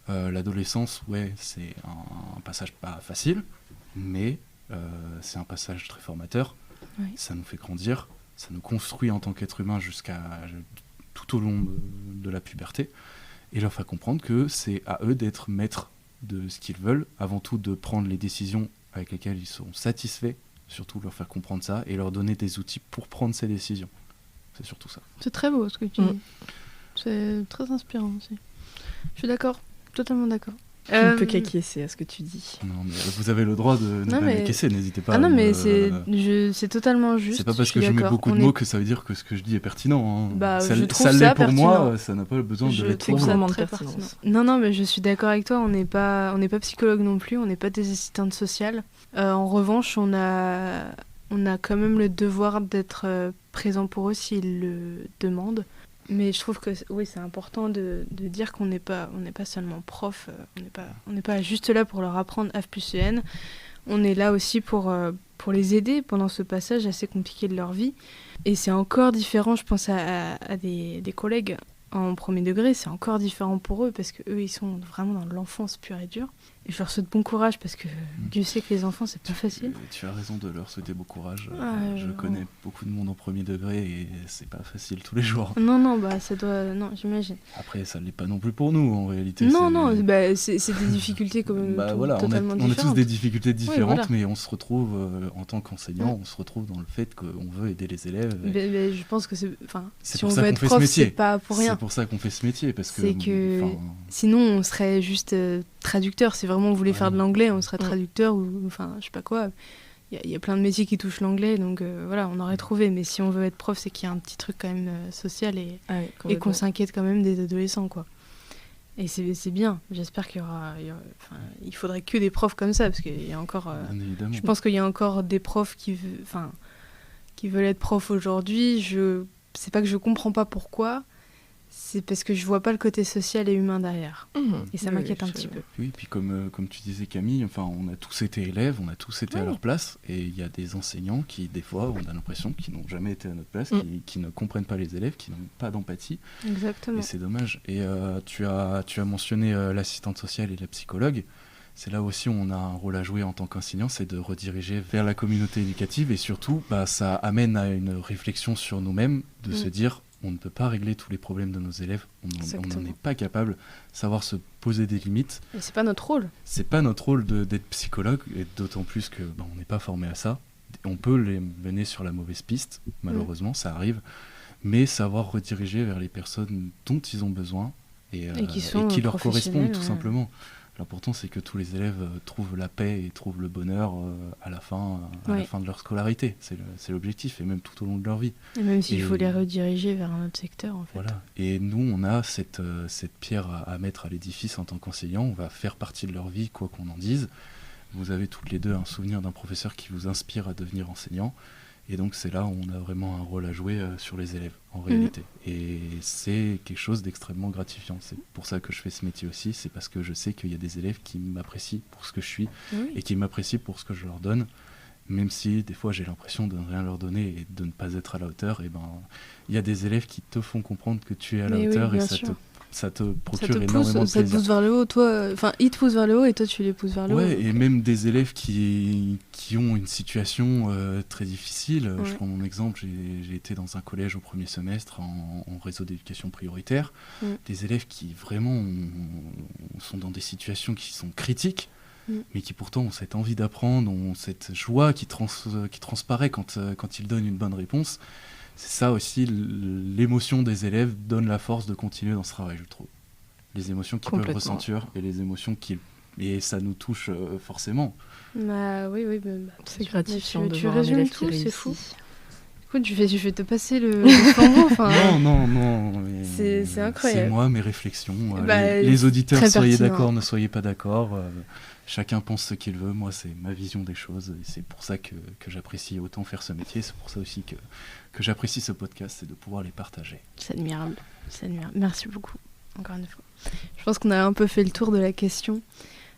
l'adolescence, ouais, c'est un passage pas facile, mais c'est un passage très formateur. Oui. Ça nous fait grandir, ça nous construit en tant qu'être humain tout au long de la puberté, et leur faire comprendre que c'est à eux d'être maîtres de ce qu'ils veulent, avant tout de prendre les décisions avec lesquelles ils sont satisfaits, surtout leur faire comprendre ça, et leur donner des outils pour prendre ces décisions. C'est surtout ça. C'est très beau ce que tu dis. C'est très inspirant aussi. Je suis d'accord, totalement d'accord. Un peu qu'acquiescer à ce que tu dis. Non, mais vous avez le droit de ne pas m'acquiescer, n'hésitez pas. Ah non, mais c'est totalement juste. C'est pas parce que je mets beaucoup de mots que ça veut dire que ce que je dis est pertinent. Hein. Bah, ça l'est pour pertinent. Moi, ça n'a pas besoin de l'être pour vous. Très pertinent. Non, mais je suis d'accord avec toi, on n'est pas psychologue non plus, on n'est pas des assistantes sociales. En revanche, on a quand même le devoir d'être présent pour eux s'ils le demandent. Mais je trouve que oui, c'est important de dire qu'on n'est pas seulement prof, on n'est pas juste là pour leur apprendre F plus EN. On est là aussi pour les aider pendant ce passage assez compliqué de leur vie. Et c'est encore différent, je pense à des collègues en premier degré, c'est encore différent pour eux parce qu'eux, ils sont vraiment dans l'enfance pure et dure. Et je leur souhaite bon courage parce que Dieu sait que les enfants, c'est pas facile. Tu as raison de leur souhaiter bon courage. Je connais beaucoup de monde en premier degré et c'est pas facile tous les jours. Non, bah ça doit... Non, j'imagine. Après, ça l'est pas non plus pour nous, en réalité. Non, bah, c'est des difficultés comme voilà, totalement différentes. On a tous des difficultés différentes, voilà. Mais on se retrouve, en tant qu'enseignant, on se retrouve dans le fait qu'on veut aider les élèves. Mais je pense que si on veut être prof, c'est pas pour rien. C'est pour ça qu'on fait ce métier. Parce que sinon, on serait juste traducteur. Si vraiment on voulait faire de l'anglais, on serait traducteur ou je sais pas quoi. Il y a plein de métiers qui touchent l'anglais, donc voilà, on aurait trouvé. Mais si on veut être prof, c'est qu'il y a un petit truc quand même social et qu'on s'inquiète quand même des adolescents, quoi. Et c'est bien. J'espère qu'il y aura il faudrait que des profs comme ça, parce qu'il y a encore... je pense qu'il y a encore des profs qui veulent être profs aujourd'hui. C'est pas que je comprends pas pourquoi, c'est parce que je vois pas le côté social et humain derrière. Et ça m'inquiète un petit peu. Oui, puis comme tu disais Camille, on a tous été élèves, on a tous été à leur place, et il y a des enseignants qui, des fois, on a l'impression qu'ils n'ont jamais été à notre place, qui ne comprennent pas les élèves, qui n'ont pas d'empathie. Exactement. Et c'est dommage. Et tu as mentionné l'assistante sociale et la psychologue. C'est là aussi où on a un rôle à jouer en tant qu'enseignant, c'est de rediriger vers la communauté éducative, et surtout, ça amène à une réflexion sur nous-mêmes, de se dire, on ne peut pas régler tous les problèmes de nos élèves, on n'en est pas capable, savoir se poser des limites. Et c'est pas notre rôle. C'est pas notre rôle d'être psychologue, et d'autant plus que on n'est pas formé à ça. On peut les mener sur la mauvaise piste, malheureusement, ça arrive, mais savoir rediriger vers les personnes dont ils ont besoin et qui leur correspondent tout simplement. L'important, c'est que tous les élèves trouvent la paix et trouvent le bonheur à la fin de leur scolarité. C'est l'objectif, et même tout au long de leur vie. Et même s'il faut les rediriger vers un autre secteur, en fait. Voilà. Et nous, on a cette pierre à mettre à l'édifice en tant qu'enseignant. On va faire partie de leur vie, quoi qu'on en dise. Vous avez toutes les deux un souvenir d'un professeur qui vous inspire à devenir enseignant. Et donc, c'est là où on a vraiment un rôle à jouer sur les élèves, en réalité. Et c'est quelque chose d'extrêmement gratifiant. C'est pour ça que je fais ce métier aussi. C'est parce que je sais qu'il y a des élèves qui m'apprécient pour ce que je suis et qui m'apprécient pour ce que je leur donne. Même si, des fois, j'ai l'impression de ne rien leur donner et de ne pas être à la hauteur. Et il y a des élèves qui te font comprendre que tu es à la hauteur et ça te procure énormément de plaisir. Ça te pousse vers le haut, toi. Enfin, ils te poussent vers le haut et toi, tu les pousses vers le haut. Ouais, et même des élèves qui ont une situation très difficile. Ouais. Je prends mon exemple, j'ai été dans un collège au premier semestre en réseau d'éducation prioritaire. Des élèves qui vraiment sont dans des situations qui sont critiques, mais qui pourtant ont cette envie d'apprendre, ont cette joie qui transparaît quand ils donnent une bonne réponse. C'est ça aussi, l'émotion des élèves donne la force de continuer dans ce travail, je trouve. Les émotions qu'ils peuvent ressentir et les émotions et ça nous touche forcément. Bah oui, c'est gratifiant. Tu résumes tout, c'est fou. Écoute, je vais te passer le flambeau. Non. C'est incroyable. C'est moi, mes réflexions. Les auditeurs, soyez d'accord, ne soyez pas d'accord. Chacun pense ce qu'il veut. Moi, c'est ma vision des choses. Et c'est pour ça que j'apprécie autant faire ce métier. C'est pour ça aussi que j'apprécie ce podcast, c'est de pouvoir les partager. C'est admirable. Merci beaucoup, encore une fois. Je pense qu'on a un peu fait le tour de la question.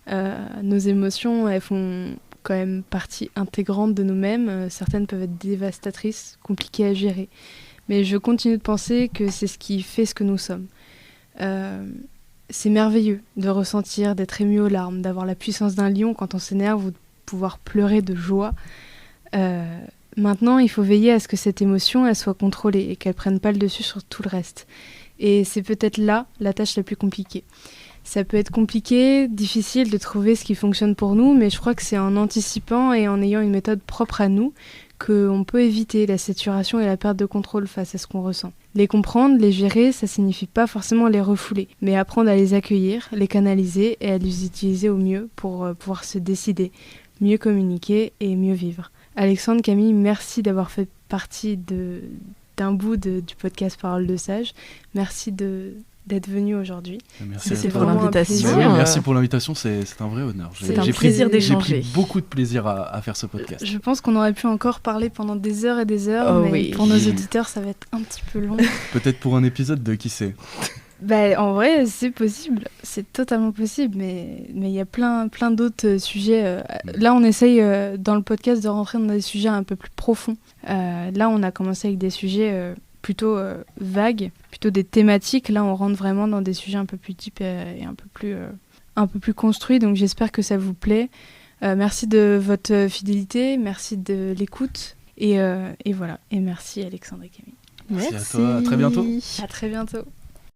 Nos émotions, elles font quand même partie intégrante de nous-mêmes. Certaines peuvent être dévastatrices, compliquées à gérer. Mais je continue de penser que c'est ce qui fait ce que nous sommes. C'est merveilleux de ressentir, d'être ému aux larmes, d'avoir la puissance d'un lion quand on s'énerve ou de pouvoir pleurer de joie. Maintenant, il faut veiller à ce que cette émotion elle soit contrôlée et qu'elle ne prenne pas le dessus sur tout le reste. Et c'est peut-être là la tâche la plus compliquée. Ça peut être compliqué, difficile de trouver ce qui fonctionne pour nous, mais je crois que c'est en anticipant et en ayant une méthode propre à nous qu'on peut éviter la saturation et la perte de contrôle face à ce qu'on ressent. Les comprendre, les gérer, ça signifie pas forcément les refouler, mais apprendre à les accueillir, les canaliser et à les utiliser au mieux pour pouvoir se décider, mieux communiquer et mieux vivre. Alexandre, Camille, merci d'avoir fait partie d'un bout du podcast Parole de Sage. Merci d'être venu aujourd'hui. Merci pour l'invitation. Merci pour l'invitation, c'est un vrai honneur. J'ai plaisir d'échanger. J'ai pris beaucoup de plaisir à faire ce podcast. Je pense qu'on aurait pu encore parler pendant des heures et des heures, mais pour nos auditeurs, ça va être un petit peu long. Peut-être pour un épisode de qui sait. En vrai, c'est possible, c'est totalement possible, mais il y a plein d'autres sujets. Là, on essaye dans le podcast de rentrer dans des sujets un peu plus profonds. Là, on a commencé avec des sujets plutôt vagues, plutôt des thématiques. Là, on rentre vraiment dans des sujets un peu plus deep et un peu plus construits. Donc, j'espère que ça vous plaît. Merci de votre fidélité, merci de l'écoute. Et voilà. Et merci Alexandre et Camille. Merci à toi, à très bientôt. À très bientôt.